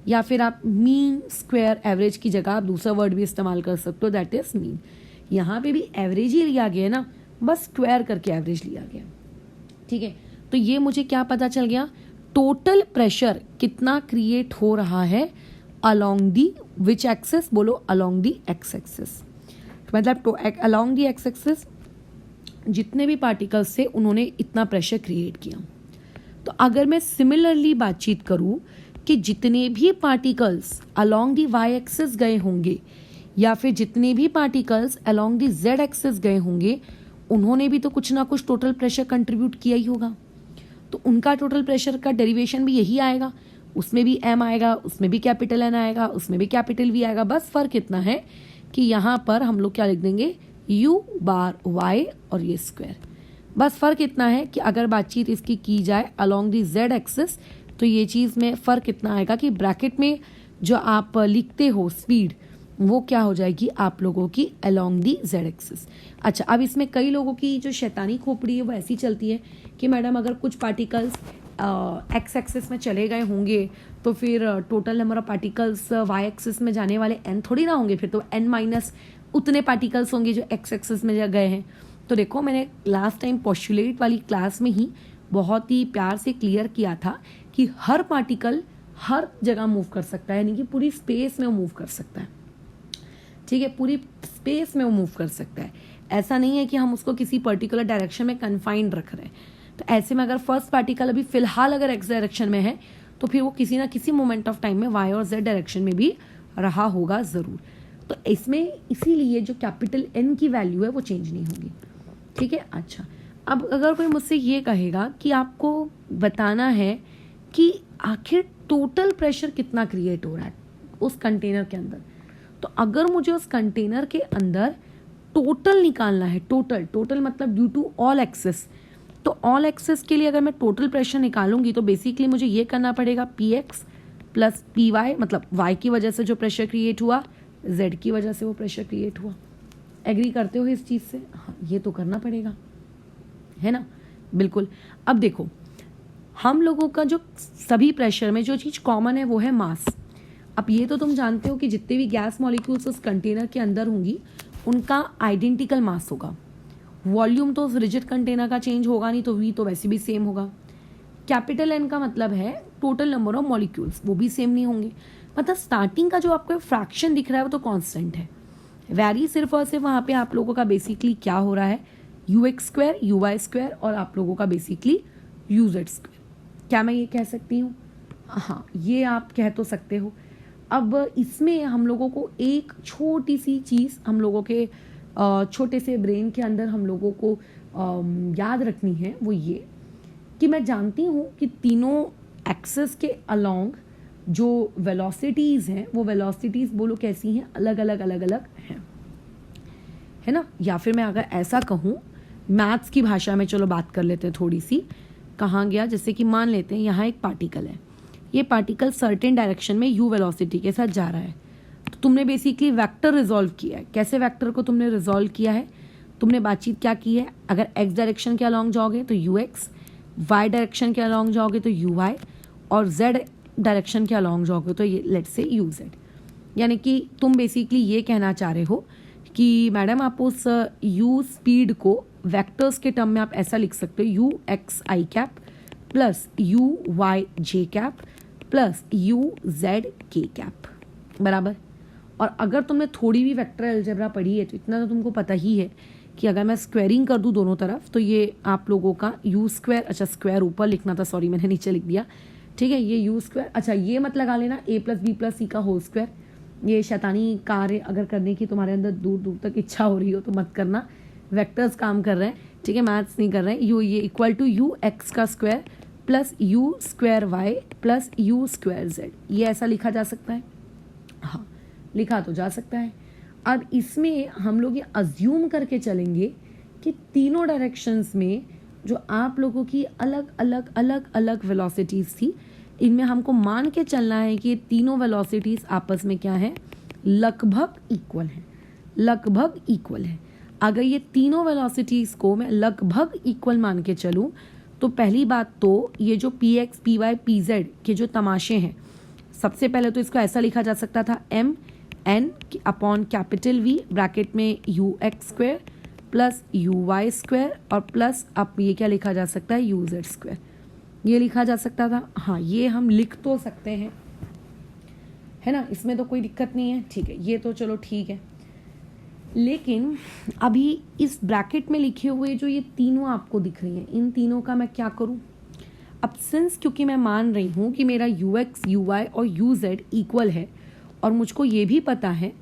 या फिर आप मीन स्क्वायर एवरेज की जगह आप दूसरा वर्ड भी इस्तेमाल कर सकते हो, दैट इज मीन। यहाँ पे भी एवरेज ही लिया गया ना, बस स्क्वायर करके एवरेज लिया गया। ठीक है, तो ये मुझे क्या पता चल गया, टोटल प्रेशर कितना क्रिएट हो रहा है अलोंग दी विच एक्सिस, बोलो अलोंग दी एक्स एक्सिस। मतलब अलोंग दी एक्स एक्सिस जितने भी पार्टिकल्स थे उन्होंने इतना प्रेशर क्रिएट किया। तो अगर मैं सिमिलरली बातचीत करूं कि जितने भी particles along the Y axis गए होंगे या फिर जितने भी particles along the Z axis गए होंगे, उन्होंने भी तो कुछ ना कुछ टोटल प्रेशर कंट्रीब्यूट किया ही होगा। तो उनका टोटल प्रेशर का डेरिवेशन भी यही आएगा, उसमें भी एम आएगा, उसमें भी कैपिटल एन आएगा, उसमें भी कैपिटल वी आएगा। बस फर्क इतना है कि यहाँ पर हम लोग क्या लिख देंगे, यू बार वाई और ये स्क्वायर। बस फर्क इतना है कि अगर बातचीत इसकी की जाए अलोंग दी जेड एक्सिस, तो ये चीज़ में फ़र्क इतना आएगा कि ब्रैकेट में जो आप लिखते हो स्पीड, वो क्या हो जाएगी आप लोगों की अलोंग दी जेड एक्सिस। अच्छा, अब इसमें कई लोगों की जो शैतानी खोपड़ी है वो ऐसी चलती है कि मैडम अगर कुछ पार्टिकल्स एक्स एक्सिस में चले गए होंगे तो फिर total number of particles Y axis में जाने वाले एन थोड़ी ना होंगे, फिर तो एन माइनस उतने पार्टिकल्स होंगे जो एक्स एक्सिस में गए हैं। तो देखो, मैंने लास्ट टाइम पोस्टुलेट वाली क्लास में ही बहुत ही प्यार से क्लियर किया था कि हर पार्टिकल हर जगह मूव कर सकता है, यानी कि पूरी स्पेस में वो मूव कर सकता है। ठीक है, पूरी स्पेस में वो मूव कर सकता है। ऐसा नहीं है कि हम उसको किसी पर्टिकुलर डायरेक्शन में कन्फाइंड रख रहे हैं। तो ऐसे में अगर फर्स्ट पार्टिकल अभी फिलहाल अगर एक्स डायरेक्शन में है तो फिर वो किसी ना किसी मोमेंट ऑफ टाइम में वाई और जेड डायरेक्शन में भी रहा होगा ज़रूर। तो इसमें इसीलिए जो कैपिटल एन की वैल्यू है वो चेंज नहीं होगी। ठीक है। अच्छा, अब अगर कोई मुझसे ये कहेगा कि आपको बताना है कि आखिर टोटल प्रेशर कितना क्रिएट हो रहा है उस कंटेनर के अंदर, तो अगर मुझे उस कंटेनर के अंदर टोटल निकालना है, टोटल मतलब ड्यू टू ऑल एक्सेस, तो ऑल एक्सेस के लिए अगर मैं टोटल प्रेशर निकालूंगी तो बेसिकली मुझे ये करना पड़ेगा P X plus P Y, मतलब वाई की वजह से जो प्रेशर क्रिएट हुआ, जेड की वजह से वो प्रेशर क्रिएट हुआ। एग्री करते हो इस चीज़ से? हाँ, ये तो करना पड़ेगा, है ना? बिल्कुल। अब देखो, हम लोगों का जो सभी प्रेशर में जो चीज़ कॉमन है वो है मास। अब ये तो तुम जानते हो कि जितने भी गैस मॉलिक्यूल्स उस कंटेनर के अंदर होंगी उनका आइडेंटिकल मास होगा। वॉल्यूम तो उस रिजिड कंटेनर का चेंज होगा नहीं, तो वी तो वैसे भी सेम होगा। कैपिटल एन का मतलब है टोटल नंबर ऑफ मॉलिक्यूल्स, वो भी सेम नहीं होंगे। मतलब स्टार्टिंग का जो आपको फ्रैक्शन दिख रहा है वो तो कांस्टेंट है। वैरी सिर्फ और सिर्फ वहाँ पे आप लोगों का बेसिकली क्या हो रहा है, U x square, U Y square और आप लोगों का बेसिकली यू जेड स्क्वायर। क्या मैं ये कह सकती हूँ? हाँ, ये आप कह तो सकते हो। अब इसमें हम लोगों को एक छोटी सी चीज़ हम लोगों के छोटे से ब्रेन के अंदर हम लोगों को याद रखनी है, वो ये कि मैं जानती हूँ कि तीनों एक्सेस के अलोंग जो वेलोसिटीज़ हैं वो वेलोसिटीज़ बोलो कैसी हैं, अलग अलग हैं, है ना? या फिर मैं अगर ऐसा कहूँ मैथ्स की भाषा में, चलो बात कर लेते हैं थोड़ी सी। कहाँ गया? जैसे कि मान लेते हैं यहाँ एक पार्टिकल है, ये पार्टिकल सर्टेन डायरेक्शन में यू वेलोसिटी के साथ जा रहा है। तो तुमने बेसिकली वेक्टर रिजॉल्व किया है। कैसे वेक्टर को तुमने रिजॉल्व किया है? तुमने बातचीत क्या की है, अगर एक्स डायरेक्शन के अलॉन्ग जाओगे तो यू एक्स, वाई डायरेक्शन के अलॉन्ग जाओगे तो यू वाई, और जेड डायरेक्शन के अलॉन्ग जाओगे तो ये लेट्स से यू जेड। यानी कि तुम बेसिकली ये कहना चाह रहे हो कि मैडम आप उस यू स्पीड को वेक्टर्स के टर्म में आप ऐसा लिख सकते हो, U X I cap plus you Y J cap plus U Z K cap, बराबर। और अगर तुमने थोड़ी भी वेक्टर अलजेब्रा पढ़ी है तो इतना तो तुमको पता ही है कि अगर मैं स्क्वायरिंग कर दूं दोनों तरफ तो ये आप लोगों का यू स्क्वायर, अच्छा स्क्वायर ऊपर लिखना था, सॉरी मैंने नीचे लिख दिया, ठीक है, ये यू स्क्वायर, अच्छा ये मत लगा लेना ए प्लस बी प्लस सी का होल स्क्वायर। ये शैतानी कार्य अगर करने की तुम्हारे अंदर दूर दूर तक इच्छा हो रही हो तो मत करना, वेक्टर्स काम कर रहे हैं, ठीक है, मैथ्स नहीं कर रहे हैं। यू ये इक्वल टू यू एक्स का square plus U square Y plus U square Z, ये ऐसा लिखा जा सकता है? हाँ, लिखा तो जा सकता है। अब इसमें हम लोग ये अज्यूम करके चलेंगे कि तीनों डायरेक्शंस में जो आप लोगों की अलग अलग वेलोसिटीज़ थी, इनमें हमको मान के चलना है कि ये तीनों वेलोसिटीज़ आपस में क्या है, लगभग इक्वल है। अगर ये तीनों वेलोसिटीज़ को मैं लगभग इक्वल मान के चलूँ तो पहली बात तो ये जो P X P Y P Z के जो तमाशे हैं, सबसे पहले तो इसको ऐसा लिखा जा सकता था m n upon capital V bracket में u x square plus you Y square और प्लस अब ये क्या लिखा जा सकता है, यू जेड स्क्वायर, ये लिखा जा सकता था। हाँ, ये हम लिख तो सकते हैं, है ना, इसमें तो कोई दिक्कत नहीं है, ठीक है, ये तो चलो ठीक है। लेकिन अभी इस ब्रैकेट में लिखे हुए जो ये तीनों आपको दिख रही हैं, इन तीनों का मैं क्या करूं? अब सिंस क्योंकि मैं मान रही हूं कि मेरा यू एक्स यू वाई और यू जेड इक्वल है और मुझको ये भी पता है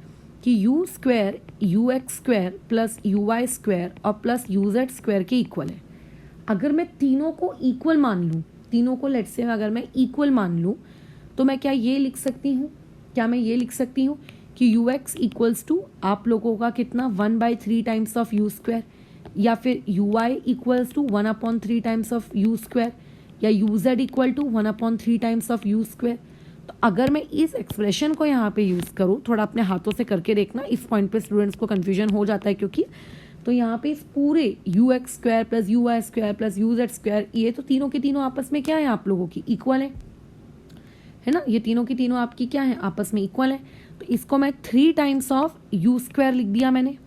कि U square U x square plus you Y square और प्लस यू जेड स्क्वायर के इक्वल है, अगर मैं तीनों को इक्वल मान लूँ, तीनों को लेट्स से अगर मैं इक्वल मान लूँ तो मैं क्या ये लिख सकती हूँ, क्या मैं ये लिख सकती हूँ कि यू एक्स इक्वल्स टू आप लोगों का कितना 1/3 टाइम्स ऑफ यू स्क्वायर, या फिर u y equals to 1/3 times of u square, या u Z equal to 1/3 times of u square. तो अगर मैं इस एक्सप्रेशन को यहाँ पे यूज़ करूँ, थोड़ा अपने हाथों से करके देखना, इस पॉइंट पे स्टूडेंट्स को कन्फ्यूजन हो जाता है क्योंकि, तो यहाँ पे इस पूरे U x square plus you Y square plus U Z square, ये तो तीनों के तीनों आपस में क्या है, आप लोगों की इक्वल है ना, ये तीनों की तीनों आपकी क्या है, आपस में इक्वल है। तो इसको मैं 3 टाइम्स ऑफ यू स्क्वायर लिख दिया मैंने।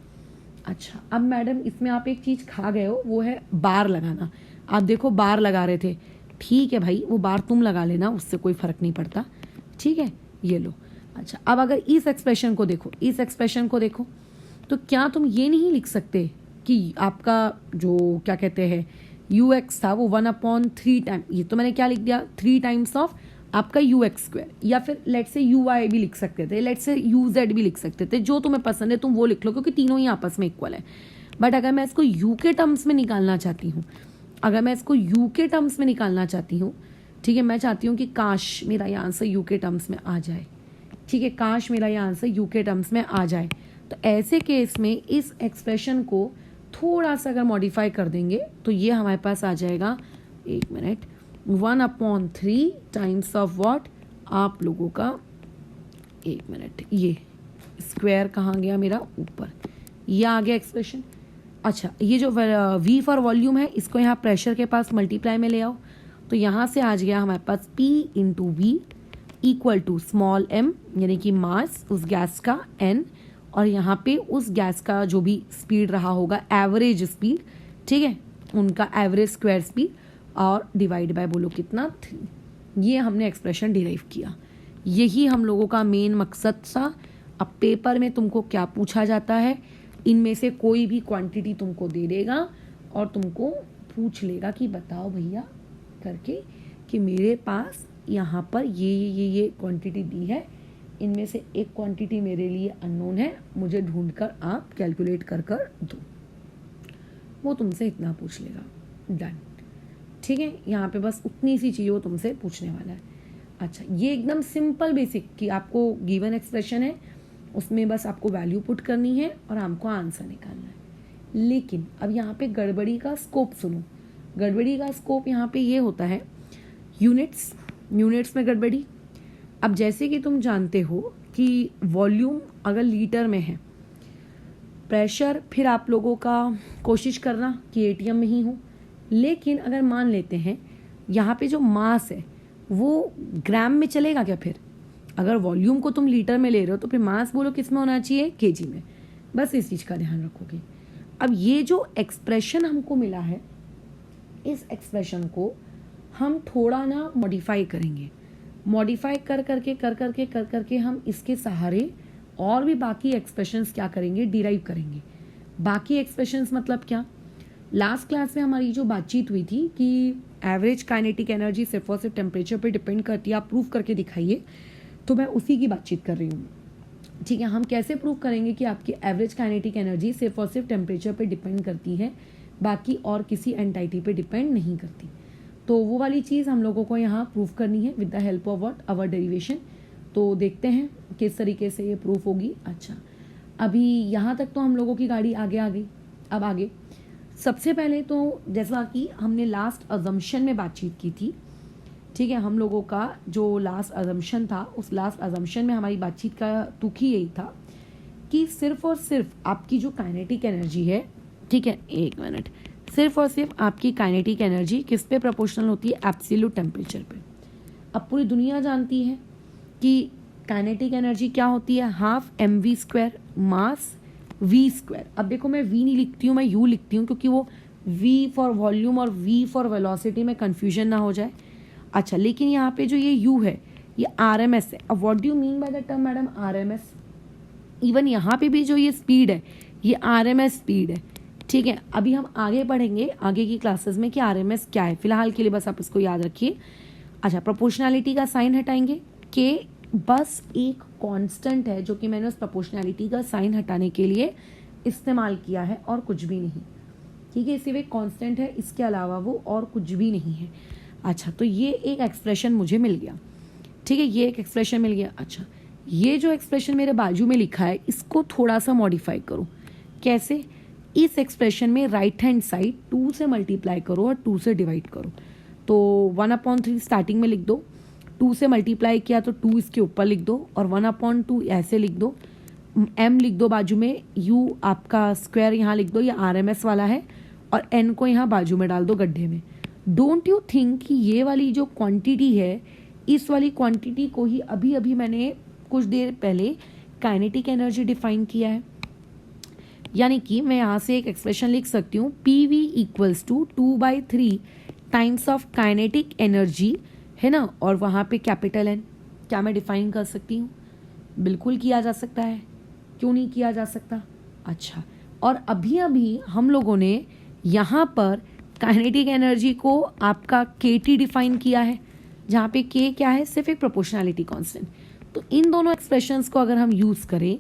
अच्छा, अब मैडम इसमें आप एक चीज़ खा गए हो, वो है बार लगाना। आप देखो बार लगा रहे थे, ठीक है भाई, वो बार तुम लगा लेना, उससे कोई फ़र्क नहीं पड़ता, ठीक है, ये लो। अच्छा, अब अगर इस एक्सप्रेशन को देखो, तो क्या तुम ये नहीं लिख सकते कि आपका जो क्या कहते हैं ux था वो 1/3 टाइम, ये तो मैंने क्या लिख दिया 3 टाइम्स ऑफ आपका ux स्क्वायर, या फिर लेट से uy भी लिख सकते थे, लेट से uz भी लिख सकते थे, जो तुम्हें पसंद है तुम वो लिख लो, क्योंकि तीनों ही आपस में इक्वल है। बट अगर मैं इसको u के टर्म्स में निकालना चाहती हूँ, अगर मैं इसको u के टर्म्स में निकालना चाहती हूँ, ठीक है, मैं चाहती हूँ कि काश मेरा ये आंसर u के टर्म्स में आ जाए, ठीक है, काश मेरा ये आंसर u के टर्म्स में आ जाए, तो ऐसे केस में इस एक्सप्रेशन को थोड़ा सा अगर मॉडिफाई कर देंगे तो ये हमारे पास आ जाएगा, एक मिनट, 1/3 टाइम्स ऑफ व्हाट, आप लोगों का, एक मिनट, ये स्क्वायर कहाँ गया मेरा, ऊपर, ये आ गया एक्सप्रेशन। अच्छा, ये जो v फॉर वॉल्यूम है इसको यहाँ प्रेशर के पास मल्टीप्लाई में ले आओ, तो यहाँ से आ गया हमारे पास P into V equal to small m, यानी कि मास उस गैस का n, और यहाँ पे उस गैस का जो भी स्पीड रहा होगा एवरेज स्पीड, ठीक है, उनका एवरेज स्क्वायर स्पीड, और डिवाइड बाय बोलो कितना 3। ये हमने एक्सप्रेशन डिराइव किया, यही हम लोगों का मेन मकसद था। अब पेपर में तुमको क्या पूछा जाता है, इनमें से कोई भी क्वांटिटी तुमको दे देगा और तुमको पूछ लेगा कि बताओ भैया करके कि मेरे पास यहाँ पर ये क्वांटिटी दी है, इनमें से एक क्वांटिटी मेरे लिए अननोन है, मुझे ढूंढकर आप कैलकुलेट कर दो। वो तुमसे इतना पूछ लेगा, डन, ठीक है, यहाँ पे बस उतनी सी चीज़ वो तुमसे पूछने वाला है। अच्छा, ये एकदम सिंपल बेसिक कि आपको गिवन एक्सप्रेशन है, उसमें बस आपको वैल्यू पुट करनी है और हमको आंसर निकालना है। लेकिन अब यहाँ पे गड़बड़ी का स्कोप सुनो, गड़बड़ी का स्कोप यहाँ पे ये होता है यूनिट्स में गड़बड़ी। अब जैसे कि तुम जानते हो कि वॉल्यूम अगर लीटर में है, प्रेशर फिर आप लोगों का कोशिश करना कि एटीएम में ही हो, लेकिन अगर मान लेते हैं यहाँ पे जो मास है वो ग्राम में चलेगा क्या? फिर अगर वॉल्यूम को तुम लीटर में ले रहे हो तो फिर मास बोलो किस में होना चाहिए, केजी में। बस इस चीज़ का ध्यान रखोगे। अब ये जो एक्सप्रेशन हमको मिला है, इस एक्सप्रेशन को हम थोड़ा ना मॉडिफाई करेंगे, मॉडिफाई कर करके हम इसके सहारे और भी बाकी एक्सप्रेशंस क्या करेंगे, डिराइव करेंगे। बाकी एक्सप्रेशंस मतलब क्या, लास्ट क्लास में हमारी जो बातचीत हुई थी कि एवरेज काइनेटिक एनर्जी सिर्फ और सिर्फ टेम्परेचर पे डिपेंड करती है, आप प्रूव करके दिखाइए, तो मैं उसी की बातचीत कर रही हूँ। ठीक है, हम कैसे प्रूव करेंगे कि आपकी एवरेज काइनेटिक एनर्जी सिर्फ और सिर्फ टेम्परेचर पे डिपेंड करती है, बाकी और किसी एंटाइटी पे डिपेंड नहीं करती। तो वो वाली चीज़ हम लोगों को यहाँ प्रूव करनी है with the help of what, our derivation. तो देखते हैं किस तरीके से ये प्रूफ होगी। अच्छा, अभी यहाँ तक तो हम लोगों की गाड़ी आगे आ गई। अब आगे सबसे पहले तो जैसा कि हमने लास्ट अजम्पशन में बातचीत की थी, ठीक है, हम लोगों का जो लास्ट अजम्पशन था, उस लास्ट अजम्पशन में हमारी बातचीत का तुक ही यही था कि सिर्फ और सिर्फ आपकी जो काइनेटिक एनर्जी है, ठीक है, एक मिनट, सिर्फ और सिर्फ आपकी काइनेटिक एनर्जी किस पे प्रोपोर्शनल होती है, एब्सोल्यूट टेम्परेचर पे। अब पूरी दुनिया जानती है कि काइनेटिक एनर्जी क्या होती है, हाफ mv² मास v²। अब देखो मैं v नहीं लिखती हूँ, मैं u लिखती हूँ, क्योंकि वो v फॉर वॉल्यूम और v फॉर वेलोसिटी में कंफ्यूजन ना हो जाए। अच्छा, लेकिन यहाँ पे जो ये u है ये RMS है। अब what do you mean by the term madam RMS? Even यहाँ पे भी जो ये स्पीड है ये RMS स्पीड है, ठीक है। अभी हम आगे पढ़ेंगे आगे की क्लासेस में कि RMS क्या है, फिलहाल के लिए बस आप इसको याद रखिए। अच्छा, प्रोपोर्शनैलिटी का साइन हटाएंगे, के बस एक कांस्टेंट है जो कि मैंने उस प्रोपोर्शनैलिटी का साइन हटाने के लिए इस्तेमाल किया है और कुछ भी नहीं, ठीक है, सिर्फ एक कांस्टेंट है, इसके अलावा वो और कुछ भी नहीं है। अच्छा, तो ये एक एक्सप्रेशन मुझे मिल गया, ठीक है, ये एक एक्सप्रेशन मिल गया। अच्छा, ये जो एक्सप्रेशन मेरे बाजू में लिखा है इसको थोड़ा सा मॉडिफाई करो। कैसे? इस एक्सप्रेशन में राइट हैंड साइड 2 से मल्टीप्लाई करो और 2 से डिवाइड करो। तो 1/3 स्टार्टिंग में लिख दो, 2 से मल्टीप्लाई किया तो 2 इसके ऊपर लिख दो, और 1/2 ऐसे लिख दो, m लिख दो बाजू में, u आपका स्क्वायर यहाँ लिख दो, ये RMS वाला है, और n को यहाँ बाजू में डाल दो गड्ढे में। डोंट यू थिंक कि ये वाली जो क्वांटिटी है, इस वाली क्वांटिटी को ही अभी अभी मैंने कुछ देर पहले काइनेटिक एनर्जी डिफाइन किया है। यानी कि मैं यहाँ से एक एक्सप्रेशन लिख सकती हूँ, PV equals to 2/3 times of kinetic energy, है ना, और वहाँ पे कैपिटल N। क्या मैं डिफाइन कर सकती हूँ? बिल्कुल किया जा सकता है, क्यों नहीं किया जा सकता? अच्छा, और अभी अभी हम लोगों ने यहाँ पर काइनेटिक एनर्जी को आपका KT डिफाइन किया है, जहाँ पे K क्या है, सिर्फ एक प्रोपोर्शनैलिटी कांस्टेंट। तो इन दोनों एक्सप्रेशंस को अगर हम यूज़ करें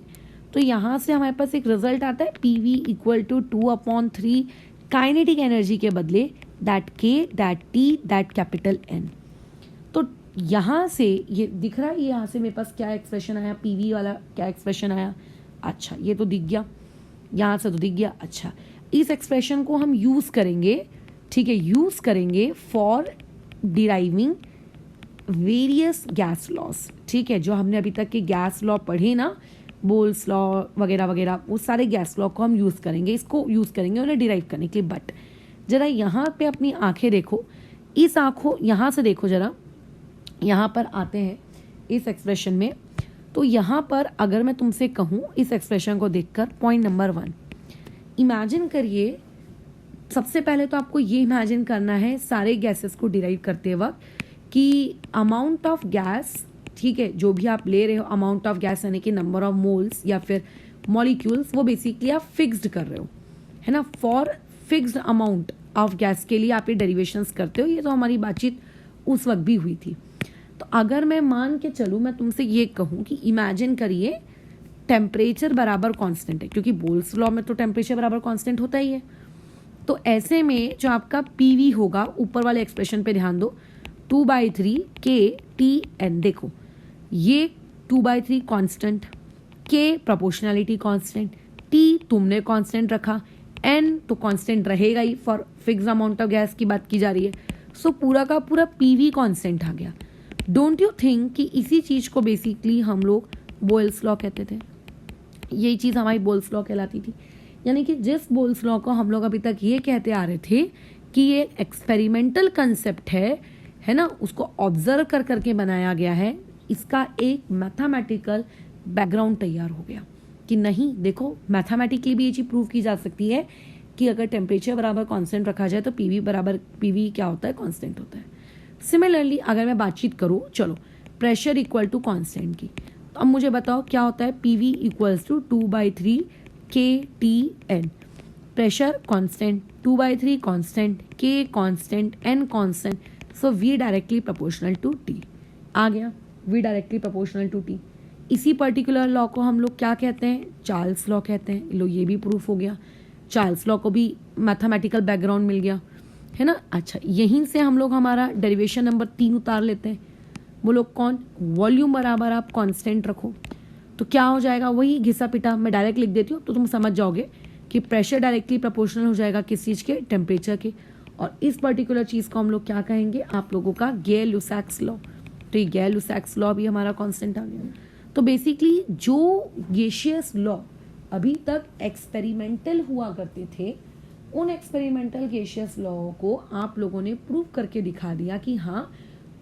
तो यहाँ से हमारे पास एक रिजल्ट आता है PV equal to 2/3 kinetic energy के बदले that K that T that capital N। तो यहाँ से ये दिख रहा है, यहाँ से मेरे पास क्या एक्सप्रेशन आया, PV वाला क्या एक्सप्रेशन आया, अच्छा ये तो दिख गया, यहाँ से तो दिख गया। अच्छा, इस एक्सप्रेशन को हम यूज़ करेंगे, ठीक है, यूज़ करेंगे for deriving various gas laws, ठीक है, जो हमने अभी तक के गैस लॉ पढ़े ना, बोल्स लॉ वगैरह वगैरह, वो सारे गैस लॉ को हम यूज़ करेंगे, इसको यूज़ करेंगे उन्हें डिराइव करने के लिए। बट ज़रा यहाँ पे अपनी आंखें देखो, इस आंखों यहाँ से देखो ज़रा, यहाँ पर आते हैं इस एक्सप्रेशन में। तो यहाँ पर अगर मैं तुमसे कहूँ इस एक्सप्रेशन को देखकर, पॉइंट नंबर 1 इमेजिन करिए। सबसे पहले तो आपको ये इमेजिन करना है सारे गैसेस को डिराइव करते वक्त कि अमाउंट ऑफ गैस, ठीक है, जो भी आप ले रहे हो अमाउंट ऑफ गैस यानी कि नंबर ऑफ मोल्स या फिर मॉलिक्यूल्स, वो बेसिकली आप फिक्स्ड कर रहे हो, है ना। For fixed amount of gas के लिए आप ये डेरिवेशंस करते हो। ये तो हमारी बातचीत उस वक्त भी हुई थी। तो अगर मैं मान के चलूँ, मैं तुमसे ये कहूँ कि इमेजिन करिए टेम्परेचर बराबर कांस्टेंट है, क्योंकि बोल्स लॉ में तो टेम्परेचर बराबर कांस्टेंट होता ही है। तो ऐसे में जो आपका PV होगा, ऊपर वाले एक्सप्रेशन पे ध्यान दो, 2/3 KTN। देखो ये 2/3 constant, K proportionality constant, T तुमने कांस्टेंट रखा, N तो कांस्टेंट रहेगा ही, for fix amount of gas की बात की जा रही है। सो पूरा का पूरा PV कांस्टेंट आ गया। डोंट यू थिंक कि इसी चीज़ को बेसिकली हम लोग बोल्स लॉ कहते थे, यही चीज़ हमारी बोल्स लॉ कहलाती थी। यानी कि जिस बोल्स लॉ को हम लोग अभी तक ये कहते आ रहे थे कि ये एक्सपेरिमेंटल कंसेप्ट है ना, उसको ऑब्जर्व कर करके बनाया गया है, इसका एक मैथमेटिकल बैकग्राउंड तैयार हो गया कि नहीं, देखो मैथमेटिकली भी ये चीज़ प्रूव की जा सकती है कि अगर टेम्परेचर बराबर कांस्टेंट रखा जाए तो PV क्या होता है, कांस्टेंट होता है। सिमिलरली अगर मैं बातचीत करूँ, चलो प्रेशर इक्वल टू कांस्टेंट की, तो अब मुझे बताओ क्या होता है, PV equals to 2/3 KTN। Pressure constant, 2/3 constant, K constant, N constant, so V directly proportional to T आ गया, V directly proportional to T। इसी पर्टिकुलर लॉ को हम लोग क्या कहते हैं, चार्ल्स लॉ कहते हैं। लो ये भी प्रूफ हो गया, चार्ल्स लॉ को भी मैथमेटिकल बैकग्राउंड मिल गया, है ना। अच्छा, यहीं से हम लोग हमारा डेरिवेशन नंबर 3 उतार लेते हैं। वो लोग कौन, वॉल्यूम बराबर आप कांस्टेंट रखो तो क्या हो जाएगा, वही घिसा पिटा, मैं डायरेक्ट लिख देती हूँ तो तुम समझ जाओगे कि प्रेशर डायरेक्टली प्रोपोर्शनल हो जाएगा किस चीज़ के, टेम्परेचर के। और इस पर्टिकुलर चीज़ को हम लोग क्या कहेंगे, आप लोगों का गैर-लुसाक्स लॉ। तो ये गैर-लुसाक्स लॉ भी हमारा कांस्टेंट आ गया। तो बेसिकली जो गैसियस लॉ अभी तक एक्सपेरिमेंटल हुआ करते थे, उन एक्सपेरिमेंटल गैसियस लॉ को आप लोगों ने प्रूव करके दिखा दिया कि हाँ,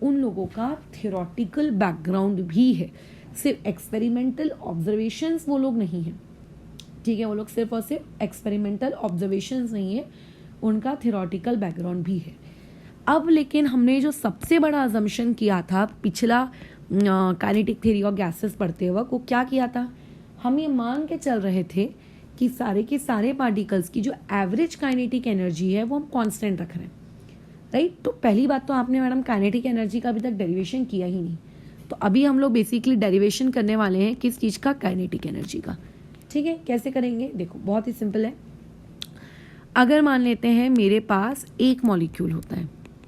उन लोगों का थियोरेटिकल बैकग्राउंड भी है, सिर्फ एक्सपेरिमेंटल ऑब्जर्वेशंस वो लोग नहीं हैं, ठीक है, वो लोग सिर्फ और सिर्फ एक्सपेरिमेंटल ऑब्जर्वेशंस नहीं है, उनका थियोरेटिकल बैकग्राउंड भी है। अब लेकिन हमने जो सबसे बड़ा अजम्पशन किया था पिछला काइनेटिक थ्योरी ऑफ गैसेस पढ़ते वक्त, वो क्या किया था, हम ये मान के चल रहे थे कि सारे के सारे पार्टिकल्स की जो एवरेज काइनेटिक एनर्जी है वो हम कांस्टेंट रख रहे हैं, राइट। तो पहली बात तो आपने मैडम काइनेटिक एनर्जी का अभी तक डेरिवेशन किया ही नहीं, तो अभी हम लोग बेसिकली डेरिवेशन करने वाले हैं किस चीज़ का, काइनेटिक एनर्जी का, ठीक है। कैसे करेंगे, देखो बहुत ही सिंपल है। अगर मान लेते हैं मेरे पास एक मॉलिक्यूल होता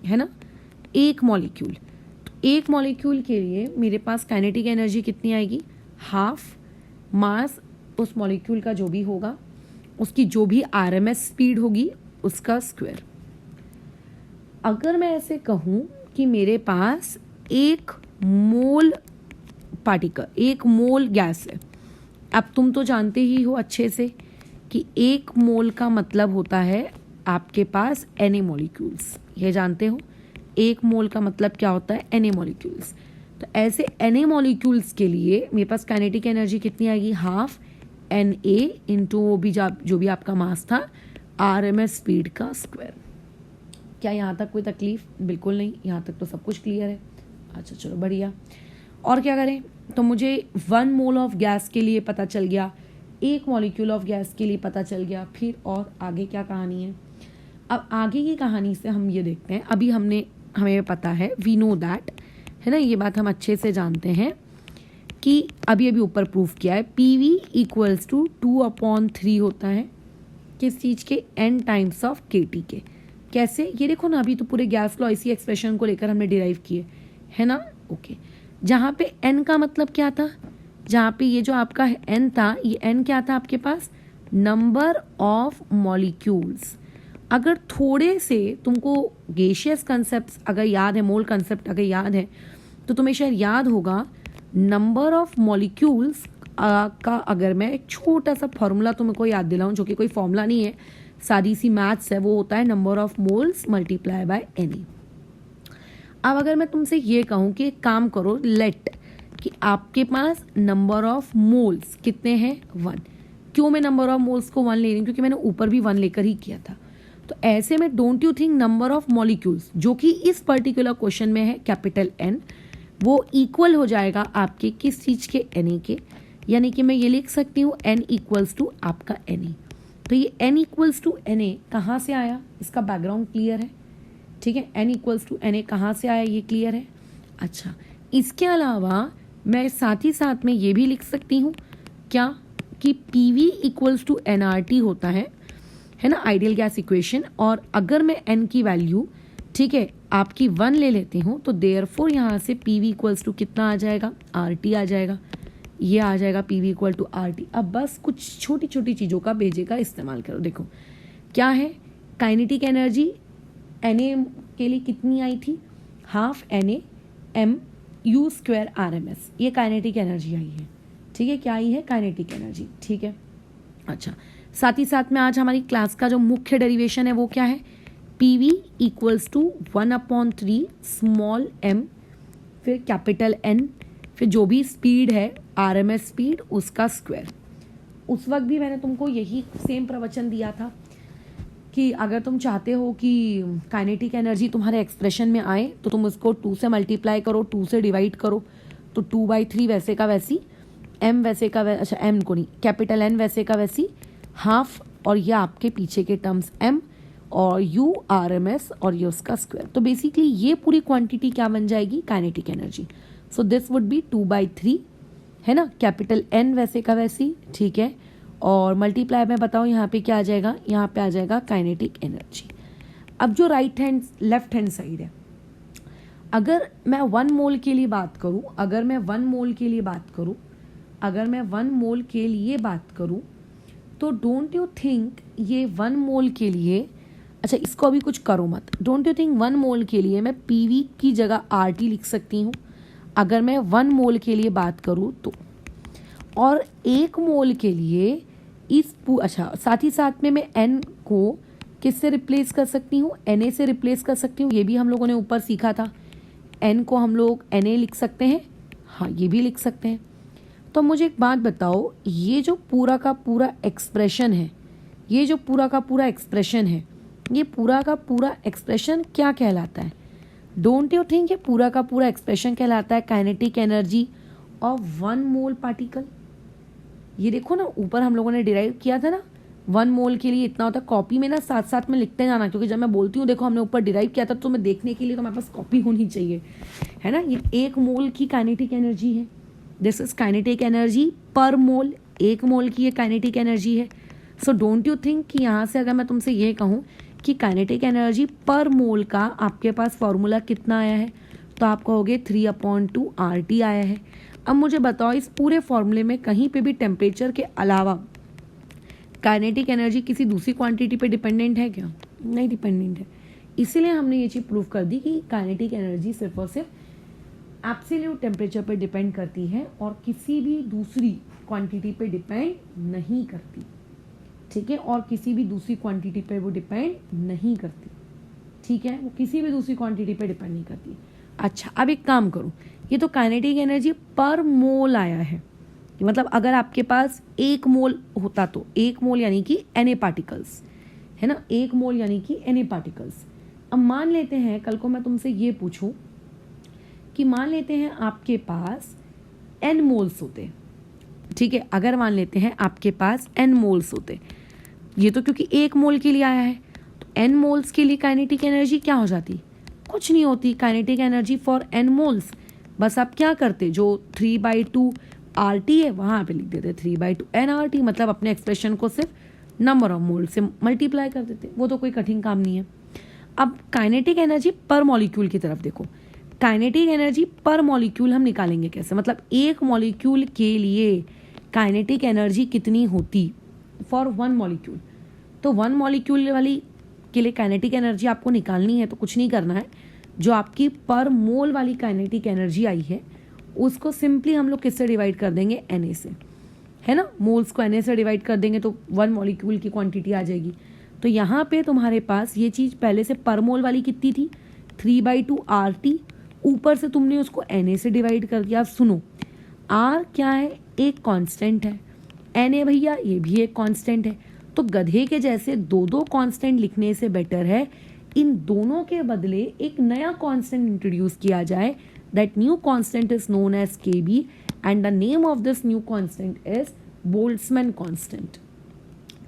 है ना, एक मॉलिक्यूल, तो एक मॉलिक्यूल के लिए मेरे पास काइनेटिक एनर्जी कितनी आएगी, हाफ मास उस मॉलिक्यूल का जो भी होगा, उसकी जो भी RMS स्पीड होगी उसका स्क्वायर। अगर मैं ऐसे कहूँ कि मेरे पास एक मोल पार्टिकल, एक मोल गैस है, अब तुम तो जानते ही हो अच्छे से कि एक मोल का मतलब होता है आपके पास Na मॉलिक्यूल्स, ये जानते हो, एक मोल का मतलब क्या होता है, Na मॉलिक्यूल्स। तो ऐसे Na मॉलिक्यूल्स के लिए मेरे पास काइनेटिक एनर्जी कितनी आएगी, हाफ Na इंटू जो भी आपका मास था RMS स्पीड का स्क्वायर। क्या यहाँ तक कोई तकलीफ, बिल्कुल नहीं, यहाँ तक तो सब कुछ क्लियर है। अच्छा चलो बढ़िया। और क्या करें, तो मुझे 1 मोल ऑफ गैस के लिए पता चल गया एक मॉलिक्यूल ऑफ गैस के लिए पता चल गया, फिर और आगे क्या कहानी है। अब आगे की कहानी से हम ये देखते हैं, अभी हमें पता है, वी नो दैट, है ना, ये बात हम अच्छे से जानते हैं कि अभी ऊपर प्रूफ किया है, PV इक्वल्स टू 2/3 होता है किस चीज़ के, n टाइम्स ऑफ KT के। कैसे, ये देखो ना, अभी तो पूरे गैस लॉ इसी एक्सप्रेशन को लेकर हमने डिराइव किए, है ना। ओके, जहाँ पे n का मतलब क्या था, जहाँ पे ये जो आपका n था, ये n क्या था आपके पास, नंबर ऑफ मॉलिक्यूल्स। अगर थोड़े से तुमको गैसियस कंसेप्ट अगर याद है, मोल कंसेप्ट अगर याद है, तो तुम्हें शायद याद होगा नंबर ऑफ मॉलिक्यूल्स का अगर मैं एक छोटा सा फॉर्मूला तुमको याद दिलाऊं, जो कि कोई फॉर्मूला नहीं है, सादी सी मैथ्स है, वो होता है number of moles multiply by Na। अब अगर मैं तुमसे ये कहूँ कि एक काम करो, लेट कि आपके पास नंबर ऑफ मोल्स कितने हैं, 1। क्यों मैं नंबर ऑफ मोल्स को 1 ले रही हूँ, क्योंकि मैंने ऊपर भी 1 लेकर ही किया था। तो ऐसे में don't you think number of molecules जो कि इस पर्टिकुलर क्वेश्चन में है कैपिटल N, वो इक्वल हो जाएगा आपके किस चीज़ के, Na के। यानी कि मैं ये लिख सकती हूँ n इक्वल्स टू आपका Na। तो ये n इक्वल्स टू Na कहाँ से आया, इसका बैकग्राउंड क्लियर है, ठीक है। n इक्वल्स टू Na कहाँ से आया, ये क्लियर है। अच्छा, इसके अलावा मैं साथ ही साथ में ये भी लिख सकती हूँ क्या, कि PV इक्वल्स टू nRT होता है ना, आइडियल गैस इक्वेशन। और अगर मैं n की वैल्यू, ठीक है, आपकी 1 ले लेती हूँ, तो देयरफॉर यहाँ से PV इक्वल्स टू कितना आ जाएगा, RT आ जाएगा। ये आ जाएगा PV इक्वल टू RT। अब बस कुछ छोटी छोटी चीज़ों का बेजे का इस्तेमाल करो। देखो क्या है, काइनेटिक एनर्जी Na के लिए कितनी आई थी, half Na m u square RMS, ये काइनेटिक एनर्जी आई है, ठीक है। क्या आई है, काइनेटिक एनर्जी, ठीक है। अच्छा, साथ ही साथ में आज हमारी क्लास का जो मुख्य डेरिवेशन है वो क्या है, PV equals to 1/3 small m, फिर कैपिटल N, फिर जो भी स्पीड है RMS स्पीड, उसका स्क्वायर। उस वक्त भी मैंने तुमको यही सेम प्रवचन दिया था कि अगर तुम चाहते हो कि काइनेटिक एनर्जी तुम्हारे एक्सप्रेशन में आए, तो तुम उसको 2 से मल्टीप्लाई करो, 2 से डिवाइड करो, तो 2/3 वैसे का वैसी, m वैसे का अच्छा m को नहीं, कैपिटल N वैसे का वैसी, हाफ, और ये आपके पीछे के टर्म्स m और u RMS और ये उसका स्क्वायर। तो बेसिकली ये पूरी क्वांटिटी क्या बन जाएगी, kinetic energy. So this would be 2/3, है ना, कैपिटल N वैसे का वैसी, ठीक है, और मल्टीप्लाई में बताओ यहाँ पे क्या आ जाएगा, यहाँ पे आ जाएगा काइनेटिक एनर्जी। अब जो लेफ्ट हैंड साइड है, अगर मैं 1 मोल के लिए बात करूँ, अगर मैं 1 मोल के लिए बात करूँ, तो डोंट यू थिंक ये 1 मोल के लिए, अच्छा इसको अभी कुछ करो मत, डोंट यू थिंक 1 मोल के लिए मैं PV की जगह RT लिख सकती हूँ, अगर मैं 1 मोल के लिए बात करूँ तो। और 1 मोल के लिए अच्छा, साथ ही साथ में मैं n को किससे रिप्लेस कर सकती हूँ, Na से रिप्लेस कर सकती हूँ, ये भी हम लोगों ने ऊपर सीखा था। n को हम लोग Na लिख सकते हैं, हाँ ये भी लिख सकते हैं। तो मुझे एक बात बताओ, ये जो पूरा का पूरा एक्सप्रेशन है, ये पूरा का पूरा एक्सप्रेशन क्या कहलाता है, डोंट यू थिंक ये पूरा का पूरा एक्सप्रेशन कहलाता है kinetic energy of 1 mole particle. ये देखो ना, ऊपर हम लोगों ने डिराइव किया था ना, 1 मोल के लिए इतना होता है। कॉपी में ना साथ साथ में लिखते जाना, क्योंकि जब मैं बोलती हूँ देखो हमने ऊपर डिराइव किया था, तो मैं देखने के लिए तो हमारे पास कॉपी होनी चाहिए, है ना। ये 1 मोल की काइनेटिक एनर्जी है, दिस इज काइनेटिक एनर्जी पर मोल, 1 मोल की ये काइनेटिक एनर्जी है। सो डोंट यू थिंक कि यहाँ से अगर मैं तुमसे ये कहूँ कि काइनेटिक एनर्जी पर मोल का आपके पास फॉर्मूला कितना आया है, तो आप कहोगे 3/2 RT आया है। अब मुझे बताओ, इस पूरे फॉर्मूले में कहीं पे भी टेम्परेचर के अलावा काइनेटिक एनर्जी किसी दूसरी क्वांटिटी पे डिपेंडेंट है क्या, नहीं डिपेंडेंट है। इसीलिए हमने ये चीज़ प्रूव कर दी कि काइनेटिक एनर्जी सिर्फ और सिर्फ एब्सोल्यूट टेम्परेचर पे डिपेंड करती है और किसी भी दूसरी क्वांटिटी पे डिपेंड नहीं करती, ठीक है, और किसी भी दूसरी क्वांटिटी पे वो डिपेंड नहीं करती, ठीक है, वो किसी भी दूसरी क्वांटिटी पे डिपेंड नहीं करती। अच्छा, अब एक काम करो, ये तो काइनेटिक एनर्जी पर मोल आया है, मतलब अगर आपके पास 1 मोल होता तो 1 मोल यानी कि Na पार्टिकल्स, है ना, 1 मोल यानी कि Na पार्टिकल्स। अब मान लेते हैं कल को मैं तुमसे ये पूछूं कि मान लेते हैं आपके पास n मोल्स होते, ठीक है, अगर मान लेते हैं आपके पास n मोल्स होते, ये तो क्योंकि 1 मोल के लिए आया है, तो n मोल्स के लिए काइनेटिक एनर्जी क्या हो जाती, कुछ नहीं होती। Kinetic energy for n moles, बस आप क्या करते, जो 3/2 RT है वहाँ पे लिख देते 3/2 nRT, मतलब अपने एक्सप्रेशन को सिर्फ नंबर ऑफ मोल से मल्टीप्लाई कर देते, वो तो कोई कठिन काम नहीं है। अब काइनेटिक एनर्जी पर मॉलिक्यूल की तरफ देखो, काइनेटिक एनर्जी पर मॉलिक्यूल हम निकालेंगे कैसे, मतलब एक मॉलिक्यूल के लिए काइनेटिक एनर्जी कितनी होती फॉर 1 मॉलिक्यूल। तो 1 मॉलिक्यूल वाली के लिए काइनेटिक एनर्जी आपको निकालनी है, तो कुछ नहीं करना है, जो आपकी पर मोल वाली काइनेटिक एनर्जी आई है उसको सिंपली हम लोग किससे डिवाइड कर देंगे, Na से, है ना। मोल्स को Na से डिवाइड कर देंगे तो 1 मॉलिक्यूल की क्वांटिटी आ जाएगी। तो यहाँ पे तुम्हारे पास ये चीज़ पहले से पर मोल वाली कितनी थी, 3/2 RT, ऊपर से तुमने उसको Na से डिवाइड कर दिया। अब सुनो, R क्या है, एक कांस्टेंट है, Na भैया ये भी एक कांस्टेंट है, तो गधे के जैसे दो दो कांस्टेंट लिखने से बेटर है इन दोनों के बदले एक नया कांस्टेंट इंट्रोड्यूस किया जाए। That new constant is known as Kb and the name of this new constant is Boltzmann constant.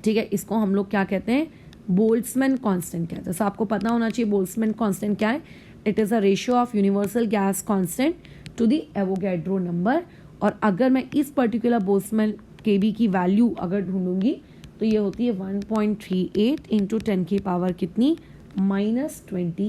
ठीक है, इसको हम लोग क्या कहते हैं, बोल्ट्जमैन कांस्टेंट कहते हैं। तो आपको पता होना चाहिए बोल्ट्जमैन कांस्टेंट क्या है। It is a ratio of universal gas constant to the Avogadro number. और अगर मैं इस पर्टिकुलर बोल्ट्जमैन Kb की वैल्यू अगर ढूंढूंगी तो ये होती है 1.38 इंटू 10 की पावर कितनी, -23।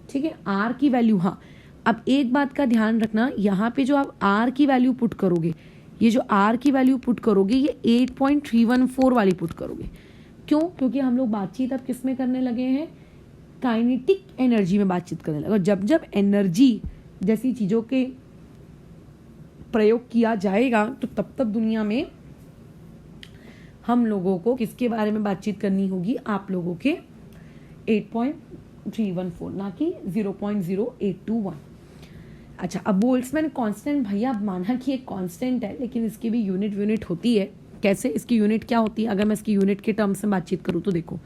ठीक है, R की वैल्यू, हाँ अब एक बात का ध्यान रखना, यहाँ पे जो आप R की वैल्यू पुट करोगे, ये जो R की वैल्यू पुट करोगे ये 8.314 वाली पुट करोगे। क्यों, क्योंकि हम लोग बातचीत अब किस में करने लगे हैं, काइनेटिक एनर्जी में बातचीत करने लगे। और जब जब एनर्जी जैसी चीज़ों के प्रयोग किया जाएगा तो तब तब दुनिया में हम लोगों को किसके बारे में बातचीत करनी होगी, आप लोगों के 8.314 ना कि 0.0821। अच्छा, अब बोल्ट्जमैन कांस्टेंट भैया, अब माना कि एक कांस्टेंट है लेकिन इसकी भी यूनिट होती है। कैसे, इसकी यूनिट क्या होती है, अगर मैं इसकी यूनिट के टर्म्स में बातचीत करूँ तो देखो,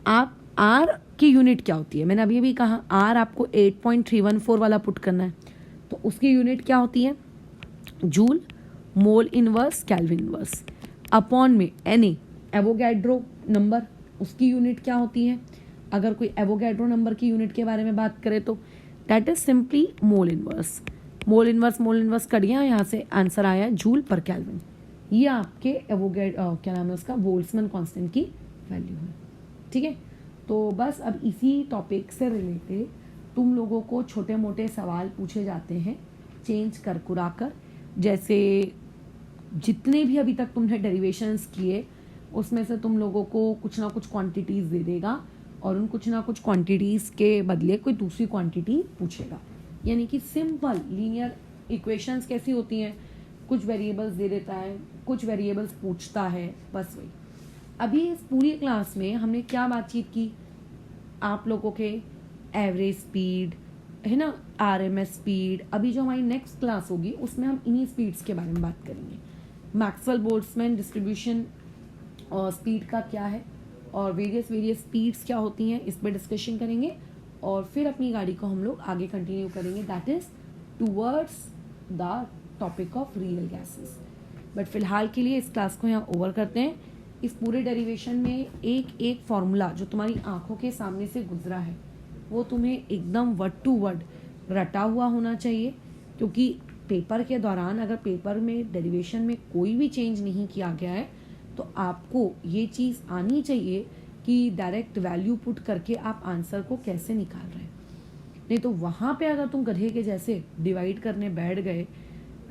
आप R की यूनिट क्या होती है, मैंने अभी अभी कहा R आपको 8.314 वाला पुट करना है, तो उसकी यूनिट क्या होती है, joule mole inverse kelvin inverse, upon में Na एवोगैड्रो नंबर, उसकी यूनिट क्या होती है। अगर कोई एवोगैड्रो नंबर की यूनिट के बारे में बात करें तो that is simply mole inverse. Mole inverse cut गया, यहाँ से आंसर आया जूल पर केल्विन। ये आपके क्या नाम है उसका, बोल्ट्जमैन कांस्टेंट की वैल्यू है। ठीक है, तो बस अब इसी टॉपिक से रिलेटेड तुम लोगों को छोटे मोटे सवाल पूछे जाते हैं चेंज कर कुराकर। जैसे जितने भी अभी तक तुमने डेरिवेशंस किए उसमें से तुम लोगों को कुछ ना कुछ क्वांटिटीज़ दे देगा और उन कुछ ना कुछ क्वांटिटीज़ के बदले कोई दूसरी क्वांटिटी पूछेगा। यानी कि सिंपल लीनियर इक्वेशंस कैसी होती हैं, कुछ वेरिएबल्स दे देता है, कुछ वेरिएबल्स पूछता है, बस वही। अभी इस पूरी क्लास में हमने क्या बातचीत की, आप लोगों के एवरेज स्पीड है ना, RMS स्पीड। अभी जो हमारी नेक्स्ट क्लास होगी उसमें हम इन्हीं स्पीड्स के बारे में बात करेंगे। मैक्सवेल बोल्ट्जमैन डिस्ट्रीब्यूशन और स्पीड का क्या है और वेरियस स्पीड्स क्या होती हैं, इस पर डिस्कशन करेंगे। और फिर अपनी गाड़ी को हम लोग आगे कंटिन्यू करेंगे, that is towards the topic of real gases. But फिलहाल के लिए इस क्लास को यहाँ ओवर करते हैं। इस पूरे डेरिवेशन में एक एक फॉर्मूला जो तुम्हारी आंखों के सामने से गुजरा है वो तुम्हें एकदम वर्ड टू वर्ड रटा हुआ होना चाहिए, क्योंकि पेपर के दौरान अगर पेपर में डेरिवेशन में कोई भी चेंज नहीं किया गया है तो आपको ये चीज़ आनी चाहिए कि डायरेक्ट वैल्यू पुट करके आप आंसर को कैसे निकाल रहे हैं। नहीं तो वहाँ पे अगर तुम गधे के जैसे डिवाइड करने बैठ गए,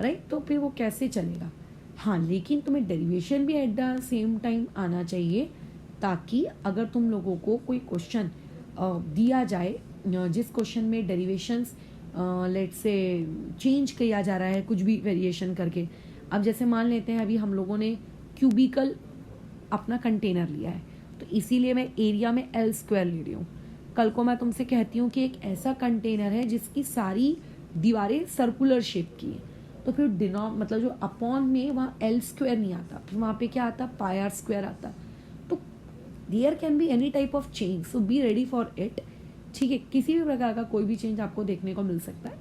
राइट, तो फिर वो कैसे चलेगा। हाँ, लेकिन तुम्हें डेरिवेशन भी एट द सेम टाइम आना चाहिए, ताकि अगर तुम लोगों को कोई क्वेश्चन दिया जाए जिस क्वेश्चन में डेरिवेशंस लेट्स से चेंज किया जा रहा है कुछ भी वेरिएशन करके। अब जैसे मान लेते हैं अभी हम लोगों ने क्यूबिकल अपना कंटेनर लिया है, तो इसीलिए मैं एरिया में L² ले रही हूँ। कल को मैं तुमसे कहती हूँ कि एक ऐसा कंटेनर है जिसकी सारी दीवारें सर्कुलर शेप की हैं, तो फिर मतलब जो अपॉन में वहाँ L² नहीं आता, फिर वहाँ पे क्या आता, πr² आता। तो there can be any type of change, so be ready for it. ठीक है, किसी भी प्रकार का कोई भी चेंज आपको देखने को मिल सकता है।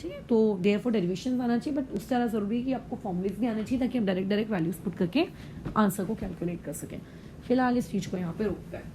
ठीक है। तो देयर फॉर डेरिवेशन आना चाहिए, बट उससे ज़्यादा ज़रूरी है कि आपको फॉर्मूलेज भी आना चाहिए ताकि आप डायरेक्ट वैल्यूज पुट करके आंसर को कैलकुलेट कर सकें। फिलहाल इस चीज़ को यहाँ पे रोकते हैं।